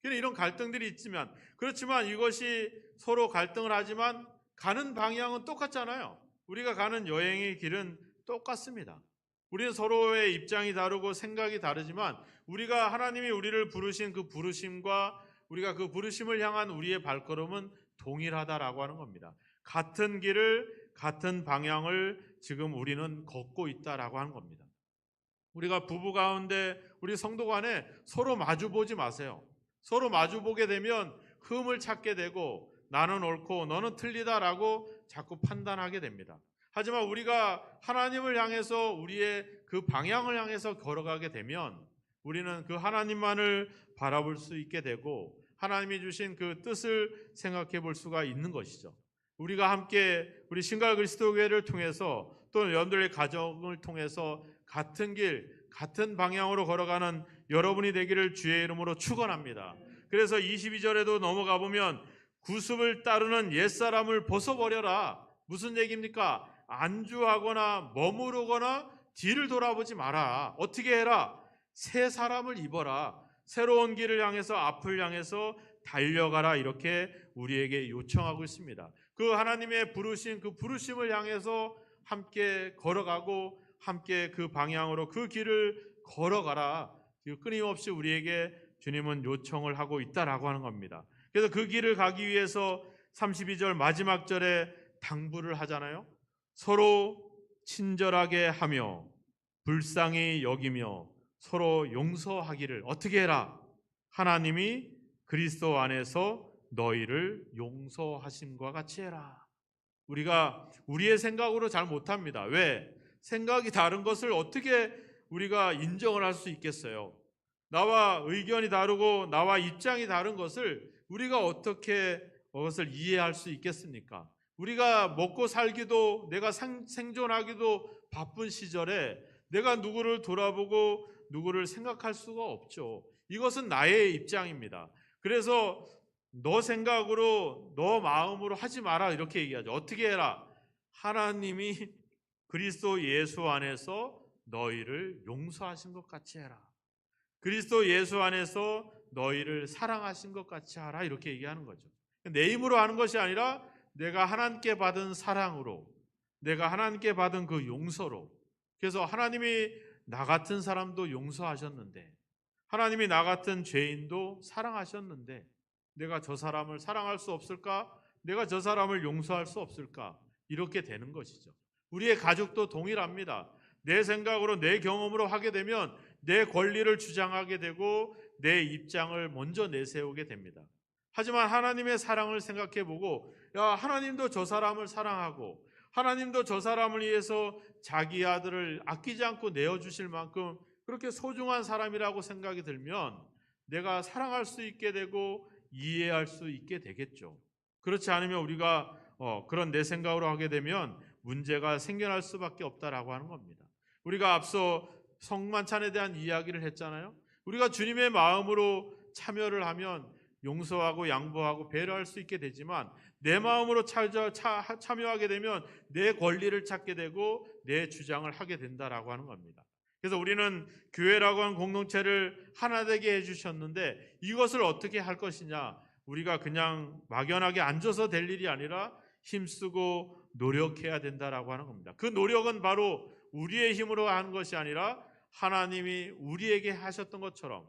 이런 갈등들이 있지만, 그렇지만 이것이 서로 갈등을 하지만 가는 방향은 똑같잖아요. 우리가 가는 여행의 길은 똑같습니다. 우리는 서로의 입장이 다르고 생각이 다르지만 우리가, 하나님이 우리를 부르신 그 부르심과 우리가 그 부르심을 향한 우리의 발걸음은 동일하다라고 하는 겁니다. 같은 길을, 같은 방향을 지금 우리는 걷고 있다라고 하는 겁니다. 우리가 부부 가운데, 우리 성도 간에 서로 마주보지 마세요. 서로 마주보게 되면 흠을 찾게 되고 나는 옳고 너는 틀리다라고 자꾸 판단하게 됩니다. 하지만 우리가 하나님을 향해서, 우리의 그 방향을 향해서 걸어가게 되면 우리는 그 하나님만을 바라볼 수 있게 되고 하나님이 주신 그 뜻을 생각해 볼 수가 있는 것이죠. 우리가 함께 우리 신갈 그리스도교회를 통해서, 또 여러분들의 가정을 통해서 같은 길, 같은 방향으로 걸어가는 여러분이 되기를 주의 이름으로 축원합니다. 그래서 22절에도 넘어가 보면 구습을 따르는 옛사람을 벗어버려라. 무슨 얘기입니까? 안주하거나 머무르거나 뒤를 돌아보지 마라. 어떻게 해라? 새 사람을 입어라. 새로운 길을 향해서 앞을 향해서 달려가라. 이렇게 우리에게 요청하고 있습니다. 그 하나님의 부르신 그 부르심을 향해서 함께 걸어가고 함께 그 방향으로 그 길을 걸어가라. 끊임없이 우리에게 주님은 요청을 하고 있다라고 하는 겁니다. 그래서 그 길을 가기 위해서 32절 마지막 절에 당부를 하잖아요. 서로 친절하게 하며 불쌍히 여기며 서로 용서하기를 어떻게 해라? 하나님이 그리스도 안에서 너희를 용서하심과 같이 해라. 우리가 우리의 생각으로 잘 못합니다. 왜? 생각이 다른 것을 어떻게 우리가 인정을 할 수 있겠어요? 나와 의견이 다르고 나와 입장이 다른 것을 우리가 어떻게 그것을 이해할 수 있겠습니까? 우리가 먹고 살기도 내가 생존하기도 바쁜 시절에 내가 누구를 돌아보고 누구를 생각할 수가 없죠. 이것은 나의 입장입니다. 그래서 너 생각으로 너 마음으로 하지 마라 이렇게 얘기하죠. 어떻게 해라? 하나님이 그리스도 예수 안에서 너희를 용서하신 것 같이 해라. 그리스도 예수 안에서 너희를 사랑하신 것 같이 하라 이렇게 얘기하는 거죠. 내 힘으로 하는 것이 아니라 내가 하나님께 받은 사랑으로, 내가 하나님께 받은 그 용서로. 그래서 하나님이 나 같은 사람도 용서하셨는데, 하나님이 나 같은 죄인도 사랑하셨는데 내가 저 사람을 사랑할 수 없을까? 내가 저 사람을 용서할 수 없을까? 이렇게 되는 것이죠. 우리의 가족도 동일합니다. 내 생각으로 내 경험으로 하게 되면 내 권리를 주장하게 되고 내 입장을 먼저 내세우게 됩니다. 하지만 하나님의 사랑을 생각해보고 하나님도 저 사람을 사랑하고 하나님도 저 사람을 위해서 자기 아들을 아끼지 않고 내어주실 만큼 그렇게 소중한 사람이라고 생각이 들면 내가 사랑할 수 있게 되고 이해할 수 있게 되겠죠. 그렇지 않으면 우리가 그런 내 생각으로 하게 되면 문제가 생겨날 수밖에 없다라고 하는 겁니다. 우리가 앞서 성만찬에 대한 이야기를 했잖아요. 우리가 주님의 마음으로 참여를 하면 용서하고 양보하고 배려할 수 있게 되지만 내 마음으로 참여하게 되면 내 권리를 찾게 되고 내 주장을 하게 된다라고 하는 겁니다. 그래서 우리는 교회라고 하는 공동체를 하나 되게 해주셨는데 이것을 어떻게 할 것이냐? 우리가 그냥 막연하게 앉아서 될 일이 아니라 힘쓰고 노력해야 된다라고 하는 겁니다. 그 노력은 바로 우리의 힘으로 하는 것이 아니라 하나님이 우리에게 하셨던 것처럼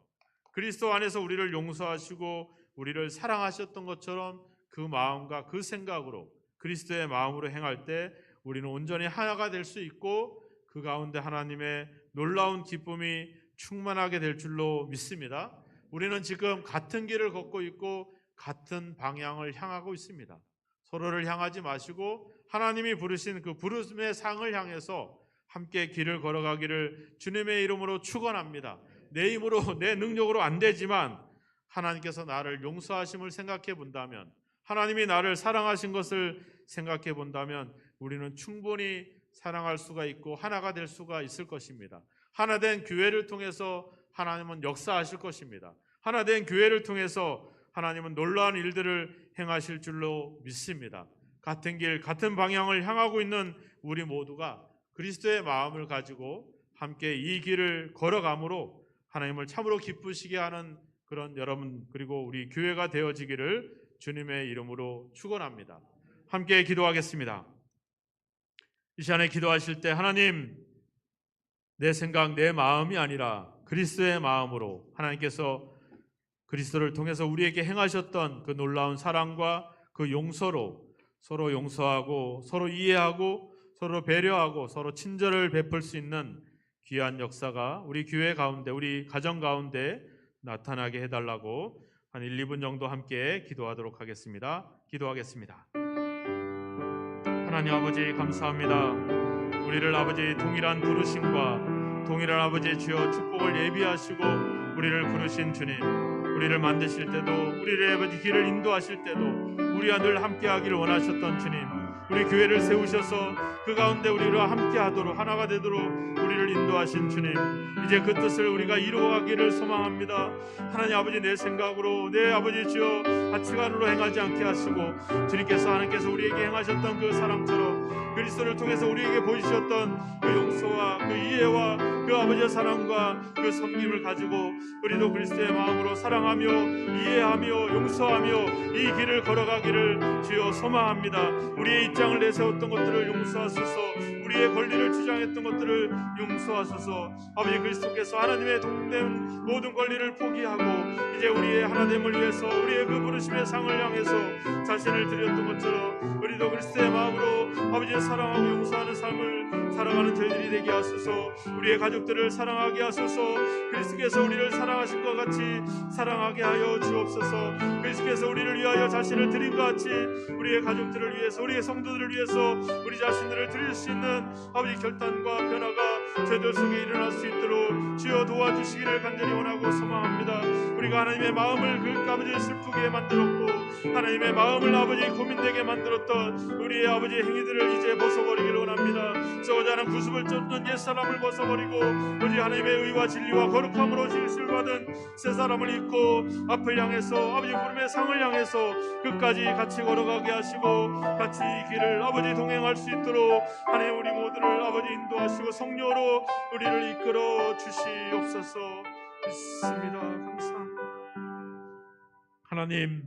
그리스도 안에서 우리를 용서하시고 우리를 사랑하셨던 것처럼 그 마음과 그 생각으로 그리스도의 마음으로 행할 때 우리는 온전히 하나가 될 수 있고 그 가운데 하나님의 놀라운 기쁨이 충만하게 될 줄로 믿습니다. 우리는 지금 같은 길을 걷고 있고 같은 방향을 향하고 있습니다. 서로를 향하지 마시고 하나님이 부르신 그 부르심의 상을 향해서 함께 길을 걸어가기를 주님의 이름으로 축원합니다. 내 힘으로 내 능력으로 안 되지만 하나님께서 나를 용서하심을 생각해 본다면 하나님이 나를 사랑하신 것을 생각해 본다면 우리는 충분히 사랑할 수가 있고 하나가 될 수가 있을 것입니다. 하나된 교회를 통해서 하나님은 역사하실 것입니다. 하나된 교회를 통해서 하나님은 놀라운 일들을 행하실 줄로 믿습니다. 같은 길, 같은 방향을 향하고 있는 우리 모두가 그리스도의 마음을 가지고 함께 이 길을 걸어감으로 하나님을 참으로 기쁘시게 하는 그런 여러분 그리고 우리 교회가 되어지기를 주님의 이름으로 축원합니다. 함께 기도하겠습니다. 이 시간에 기도하실 때 하나님 내 생각, 내 마음이 아니라 그리스도의 마음으로 하나님께서 그리스도를 통해서 우리에게 행하셨던 그 놀라운 사랑과 그 용서로 서로 용서하고 서로 이해하고 서로 배려하고 서로 친절을 베풀 수 있는 귀한 역사가 우리 교회 가운데 우리 가정 가운데 나타나게 해달라고 한 1, 2분 정도 함께 기도하도록 하겠습니다. 기도하겠습니다. 하나님 아버지 감사합니다. 우리를 아버지 동일한 부르심과 동일한 아버지 주여 축복을 예비하시고 우리를 부르신 주님, 우리를 만드실 때도 우리를 아버지 길을 인도하실 때도 우리와 늘 함께하기를 원하셨던 주님, 우리 교회를 세우셔서 그 가운데 우리와 함께하도록 하나가 되도록 우리를 인도하신 주님, 이제 그 뜻을 우리가 이루어가기를 소망합니다. 하나님 아버지 내 생각으로 내 아버지 주여 가치관으로 행하지 않게 하시고 주님께서 하나님께서 우리에게 행하셨던 그 사랑처럼 그리스도를 통해서 우리에게 보여주셨던 그 용서와 그 이해와 그 아버지의 사랑과 그 섬김을 가지고 우리도 그리스도의 마음으로 사랑하며 이해하며 용서하며 이 길을 걸어가기를 주여 소망합니다. 우리의 입장을 내세웠던 것들을 용서하소서. 우리의 권리를 주장했던 것들을 용서하소서. 아버지, 그리스도께서 하나님의 동된 모든 권리를 포기하고 이제 우리의 하나됨을 위해서 우리의 그 부르심의 상을 향해서 자신을 드렸던 것처럼 우리도 그리스도의 마음으로 아버지의 사랑하고 용서하는 삶을 살아가는 저희들이 되게 하소서. 우리의 가족들을 사랑하게 하소서. 그리스도께서 우리를 사랑하신 것 같이 사랑하게 하여 주옵소서. 그리스도께서 우리를 위하여 자신을 드린 것 같이 우리의 가족들을 위해서 우리의 성도들을 위해서 우리 자신들을 드릴 수 있는 아버지 결단과 변화가 저희들 속에 일어날 수 있도록 주여 도와주시기를 간절히 원하고 소망합니다. 우리가 하나님의 마음을 그 아버지 슬프게 만들었고 하나님의 마음을 아버지 고민되게 만들었던 우리의 아버지의 행위들을 이제 벗어버리기를 원합니다. 썩어지 않은 구습을 쫓는 옛사람을 벗어버리고 오직 하나님의 의와 진리와 거룩함으로 진실을 받은 새 사람을 입고 앞을 향해서 아버지 부름의 상을 향해서 끝까지 같이 걸어가게 하시고 같이 이 길을 아버지 동행할 수 있도록 하나님 우리 모두를 아버지 인도하시고 성령으로 우리를 이끌어 주시옵소서. 믿습니다. 감사합니다. 하나님,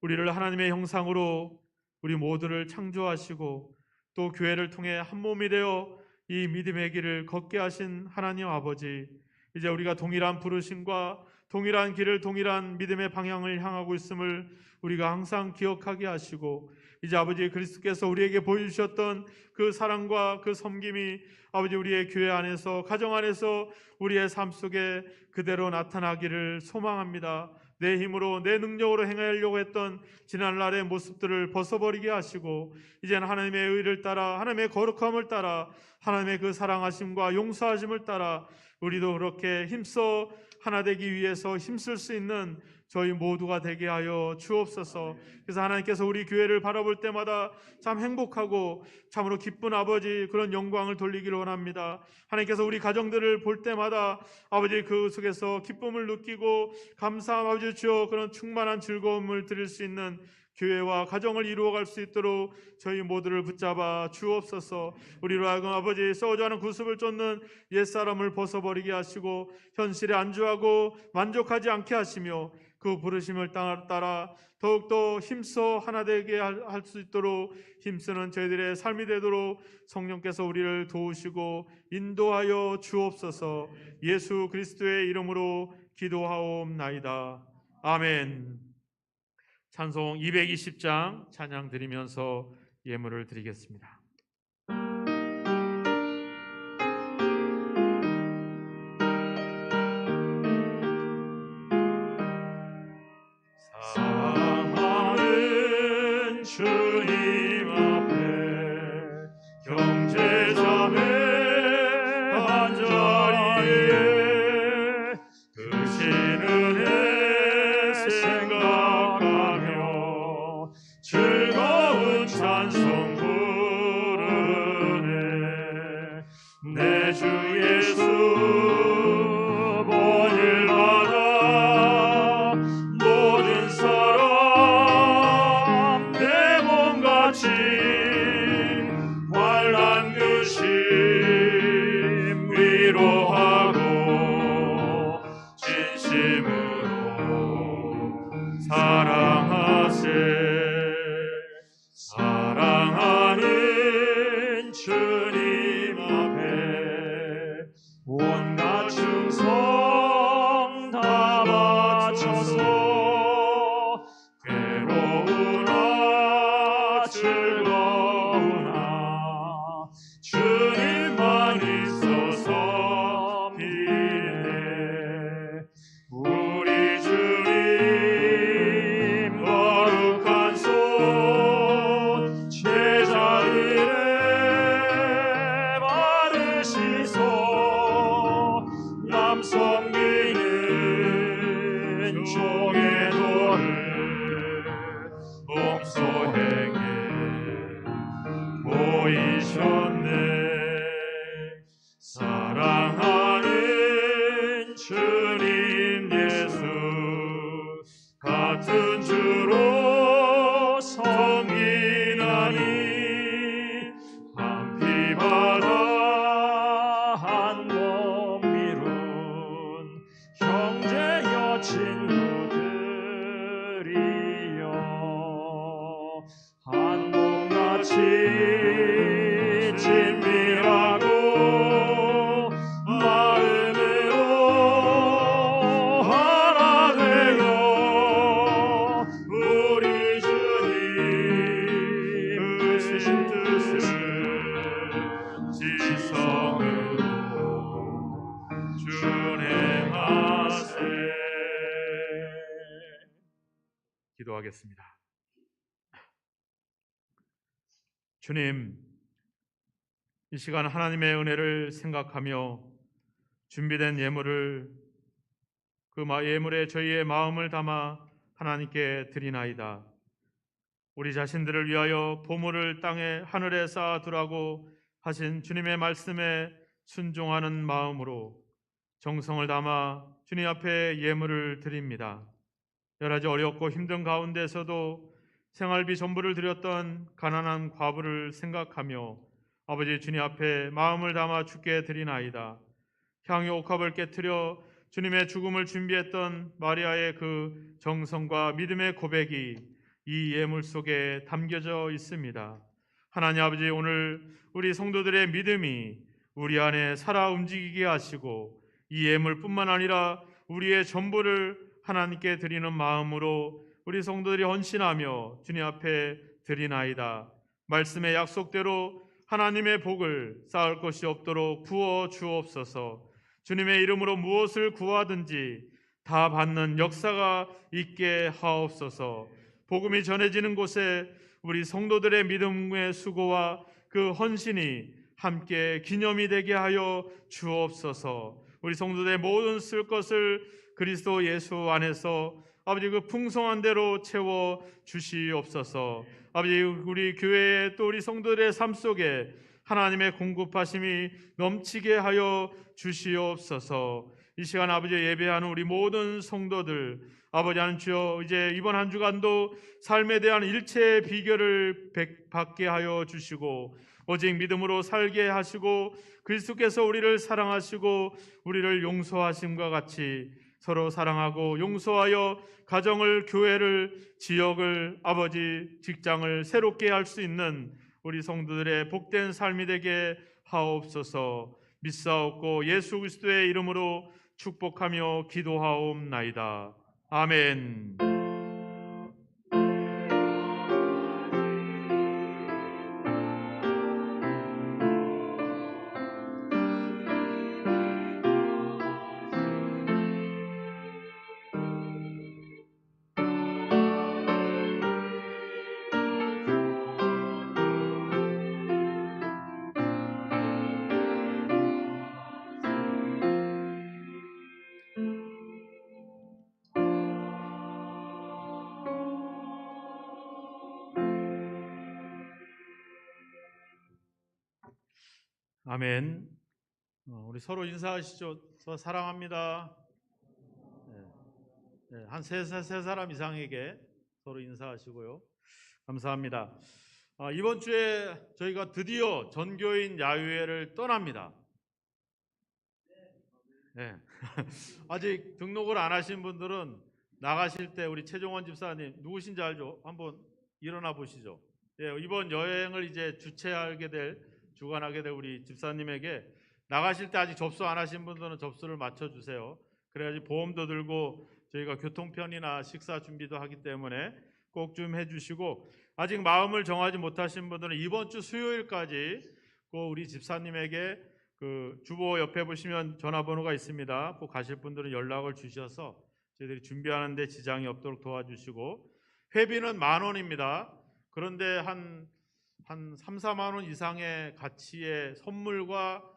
우리를 하나님의 형상으로 우리 모두를 창조하시고 또 교회를 통해 한 몸이 되어 이 믿음의 길을 걷게 하신 하나님 아버지, 이제 우리가 동일한 부르심과 동일한 길을 동일한 믿음의 방향을 향하고 있음을 우리가 항상 기억하게 하시고 이제 아버지 그리스도께서 우리에게 보여주셨던 그 사랑과 그 섬김이 아버지 우리의 교회 안에서 가정 안에서 우리의 삶 속에 그대로 나타나기를 소망합니다. 내 힘으로 내 능력으로 행하려고 했던 지난날의 모습들을 벗어버리게 하시고 이제는 하나님의 의를 따라 하나님의 거룩함을 따라 하나님의 그 사랑하심과 용서하심을 따라 우리도 그렇게 힘써 하나 되기 위해서 힘쓸 수 있는 저희 모두가 되게 하여 주옵소서. 그래서 하나님께서 우리 교회를 바라볼 때마다 참 행복하고 참으로 기쁜 아버지 그런 영광을 돌리기를 원합니다. 하나님께서 우리 가정들을 볼 때마다 아버지 그 속에서 기쁨을 느끼고 감사함 아버지 주여 그런 충만한 즐거움을 드릴 수 있는 교회와 가정을 이루어갈 수 있도록 저희 모두를 붙잡아 주옵소서. 우리로 하여금 아버지 썩어져가는 구습을 쫓는 옛사람을 벗어버리게 하시고 현실에 안주하고 만족하지 않게 하시며 그 부르심을 따라 더욱더 힘써 하나 되게 할 수 있도록 힘쓰는 저희들의 삶이 되도록 성령께서 우리를 도우시고 인도하여 주옵소서. 예수 그리스도의 이름으로 기도하옵나이다. 아멘. 찬송 220장 찬양 드리면서 예물을 드리겠습니다. 사랑하는 주님 앞에 형제자매 한자리에 크신 은혜 생각하며 즐거운 찬송 부르네. 내 주 예수 본일마다 모든 사람 내 몸같이 환난 근심 위로하고 진심으로 사랑하세. 사랑하는 주님 앞에 온갖 충성 다 바쳐서 괴로우나 즐거우나 주님만 있어서 비네. 우리 주님 거룩한 손 제자리에 바르시소. 남 섬기는 종의 도를 몸소 행해 보이셨네. 사랑하는 주님 예수 같은 주로 섬기나니 기도하겠습니다. 주님, 이 시간 하나님의 은혜를 생각하며 준비된 예물을 그 예물에 저희의 마음을 담아 하나님께 드리나이다. 우리 자신들을 위하여 보물을 땅에 하늘에 쌓아두라고 하신 주님의 말씀에 순종하는 마음으로 정성을 담아 주님 앞에 예물을 드립니다. 여러 가지 어렵고 힘든 가운데서도 생활비 전부를 드렸던 가난한 과부를 생각하며 아버지 주님 앞에 마음을 담아 주께 드리나이다. 향유 옥합을 깨트려 주님의 죽음을 준비했던 마리아의 그 정성과 믿음의 고백이 이 예물 속에 담겨져 있습니다. 하나님 아버지, 오늘 우리 성도들의 믿음이 우리 안에 살아 움직이게 하시고 이 예물뿐만 아니라 우리의 전부를 하나님께 드리는 마음으로 우리 성도들이 헌신하며 주님 앞에 드리나이다. 말씀의 약속대로 하나님의 복을 쌓을 것이 없도록 부어 주옵소서. 주님의 이름으로 무엇을 구하든지 다 받는 역사가 있게 하옵소서. 복음이 전해지는 곳에 우리 성도들의 믿음의 수고와 그 헌신이 함께 기념이 되게 하여 주옵소서. 우리 성도들의 모든 쓸 것을 그리스도 예수 안에서 아버지 그 풍성한 대로 채워 주시옵소서. 아버지, 우리 교회의 또 우리 성도들의 삶 속에 하나님의 공급하심이 넘치게 하여 주시옵소서. 이 시간 아버지 예배하는 우리 모든 성도들, 아버지 하나님 주여, 이제 이번 한 주간도 삶에 대한 일체의 비결을 받게 하여 주시고 오직 믿음으로 살게 하시고 그리스도께서 우리를 사랑하시고 우리를 용서하심과 같이 서로 사랑하고 용서하여 가정을, 교회를, 지역을, 아버지 직장을 새롭게 할 수 있는 우리 성도들의 복된 삶이 되게 하옵소서. 믿사옵고 예수 그리스도의 이름으로 축복하며 기도하옵나이다. 아멘. 아멘. 우리 서로 인사하시죠. 저 사랑합니다. 네, 한 세 사람 이상에게 서로 인사하시고요. 감사합니다. 이번 주에 저희가 드디어 전교인 야유회를 떠납니다. 네. 아직 등록을 안 하신 분들은 나가실 때 우리 최종원 집사님 누구신지 알죠? 한번 일어나 보시죠. 네, 이번 여행을 이제 주관하게 될 우리 집사님에게 나가실 때 아직 접수 안 하신 분들은 접수를 맞춰주세요. 그래야지 보험도 들고 저희가 교통편이나 식사 준비도 하기 때문에 꼭 좀 해주시고, 아직 마음을 정하지 못하신 분들은 이번 주 수요일까지 꼭 우리 집사님에게 그 주보 옆에 보시면 전화번호가 있습니다. 꼭 가실 분들은 연락을 주셔서 저희들이 준비하는 데 지장이 없도록 도와주시고, 회비는 10,000원입니다. 그런데 한 3, 4만 원 이상의 가치의 선물과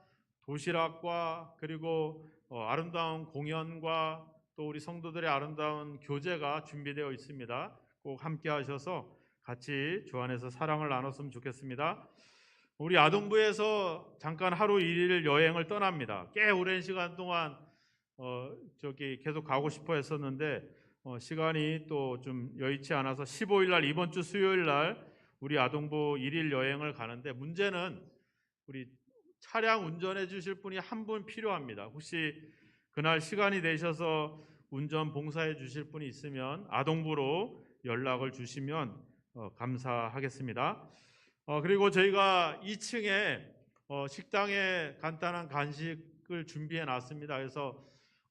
도시락과 그리고 아름다운 공연과 또 우리 성도들의 아름다운 교제가 준비되어 있습니다. 꼭 함께 하셔서 같이 주 안에서 사랑을 나눴으면 좋겠습니다. 우리 아동부에서 잠깐 하루 1일 여행을 떠납니다. 꽤 오랜 시간 동안 계속 가고 싶어 했었는데 시간이 또 좀 여의치 않아서 15일 날, 이번 주 수요일 날 우리 아동부 1일 여행을 가는데, 문제는 우리 차량 운전해 주실 분이 한 분 필요합니다. 혹시 그날 시간이 되셔서 운전 봉사해 주실 분이 있으면 아동부로 연락을 주시면 감사하겠습니다. 그리고 저희가 2층에 식당에 간단한 간식을 준비해 놨습니다. 그래서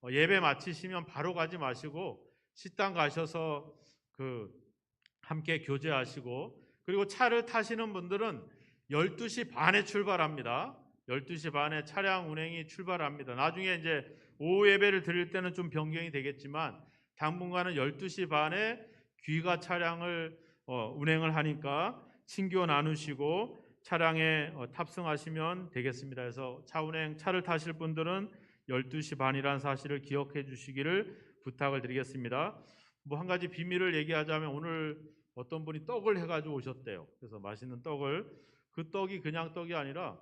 예배 마치시면 바로 가지 마시고 식당 가셔서 함께 교제하시고, 그리고 차를 타시는 분들은 12시 반에 출발합니다. 12시 반에 차량 운행이 출발합니다. 나중에 이제 오후 예배를 드릴 때는 좀 변경이 되겠지만 당분간은 12시 반에 귀가 차량을 운행을 하니까 친교 나누시고 차량에 탑승하시면 되겠습니다. 그래서 차 운행 차를 타실 분들은 12시 반이라는 사실을 기억해 주시기를 부탁을 드리겠습니다. 뭐 한 가지 비밀을 얘기하자면 오늘 어떤 분이 떡을 해가지고 오셨대요. 그래서 맛있는 떡을, 그 떡이 그냥 떡이 아니라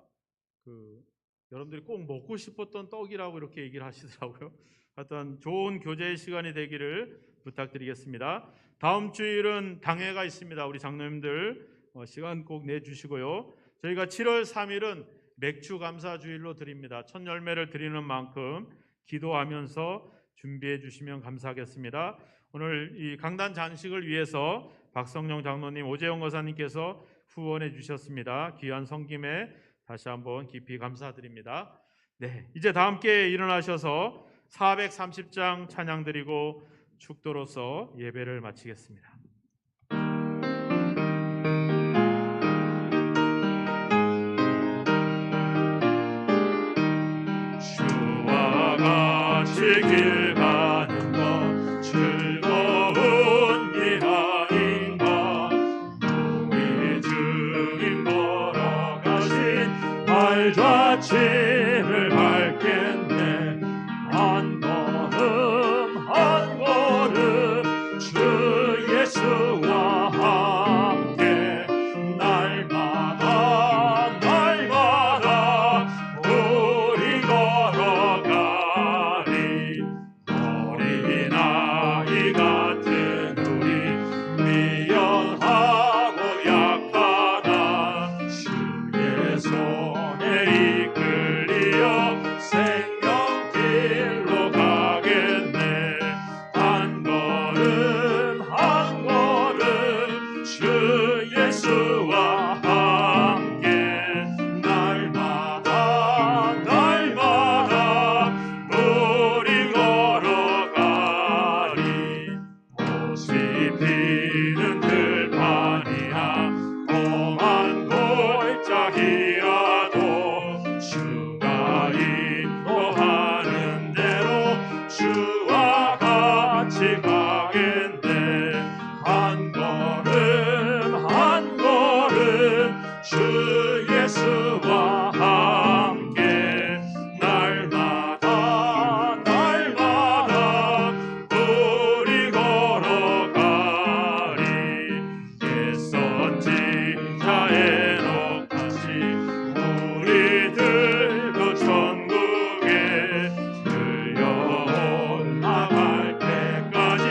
여러분들이 꼭 먹고 싶었던 떡이라고 이렇게 얘기를 하시더라고요. 하여튼 좋은 교제의 시간이 되기를 부탁드리겠습니다. 다음 주일은 당회가 있습니다. 우리 장로님들 시간 꼭 내주시고요. 저희가 7월 3일은 맥주 감사 주일로 드립니다. 첫 열매를 드리는 만큼 기도하면서 준비해 주시면 감사하겠습니다. 오늘 이 강단 잔식을 위해서 박성령 장로님, 오재영 거사님께서 후원해 주셨습니다. 귀한 성김에 다시 한번 깊이 감사드립니다. 네, 이제 다 함께 일어나셔서 430장 찬양 드리고 축도로서 예배를 마치겠습니다. 주와 같이 길 가는 것 즐거운 일 아닌가. 우리 주님 걸어가신 발자취를 밟겠네. 한 걸음 한 걸음 주 예수와 함께 날마다 날마다 우리 걸어가리. 어린아이 같은 우리 미련하고 약하나 주의 손에 이끌리어 생명길로 가겠네. 한 걸음 한 걸음 주 예수와 함께 날마다 날마다 우리 걸어가리. 옷이 피는 들판이나 험한 골짜기라도 주가 인도하는 대로 주와 같이 가겠네. 한 걸음 한 걸음 주 예수와 함께 날마다 날마다 우리 걸어가리. 애써 지자에 높아시 우리들 그 천국에 들려올라갈 때까지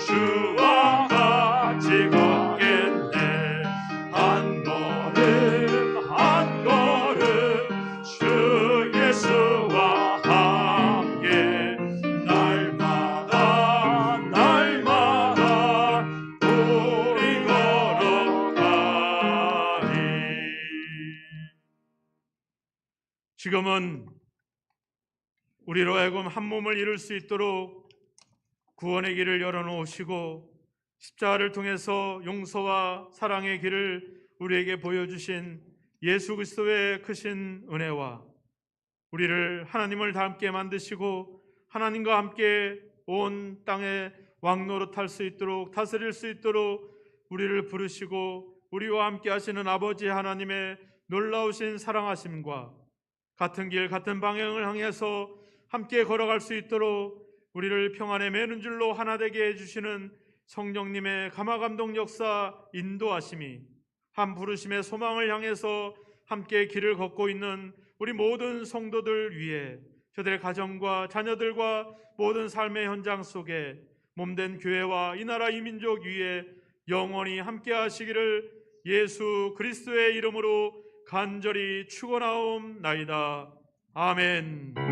주와 같이 걷겠네. 한 걸음 한 걸음 주 예수와 함께 날마다 날마다 우리 걸어가리. 지금은 우리로 하여금 한 몸을 이룰 수 있도록 구원의 길을 열어놓으시고 십자가를 통해서 용서와 사랑의 길을 우리에게 보여주신 예수 그리스도의 크신 은혜와 우리를 하나님을 닮게 만드시고 하나님과 함께 온 땅에 왕노릇할 수 있도록 다스릴 수 있도록 우리를 부르시고 우리와 함께 하시는 아버지 하나님의 놀라우신 사랑하심과 같은 길 같은 방향을 향해서 함께 걸어갈 수 있도록 우리를 평안에 매는 줄로 하나 되게 해주시는 성령님의 감화감동 역사 인도하심이 한 부르심의 소망을 향해서 함께 길을 걷고 있는 우리 모든 성도들 위해 저들의 가정과 자녀들과 모든 삶의 현장 속에 몸된 교회와 이 나라 이 민족 위에 영원히 함께 하시기를 예수 그리스도의 이름으로 간절히 축원하옵나이다. 아멘.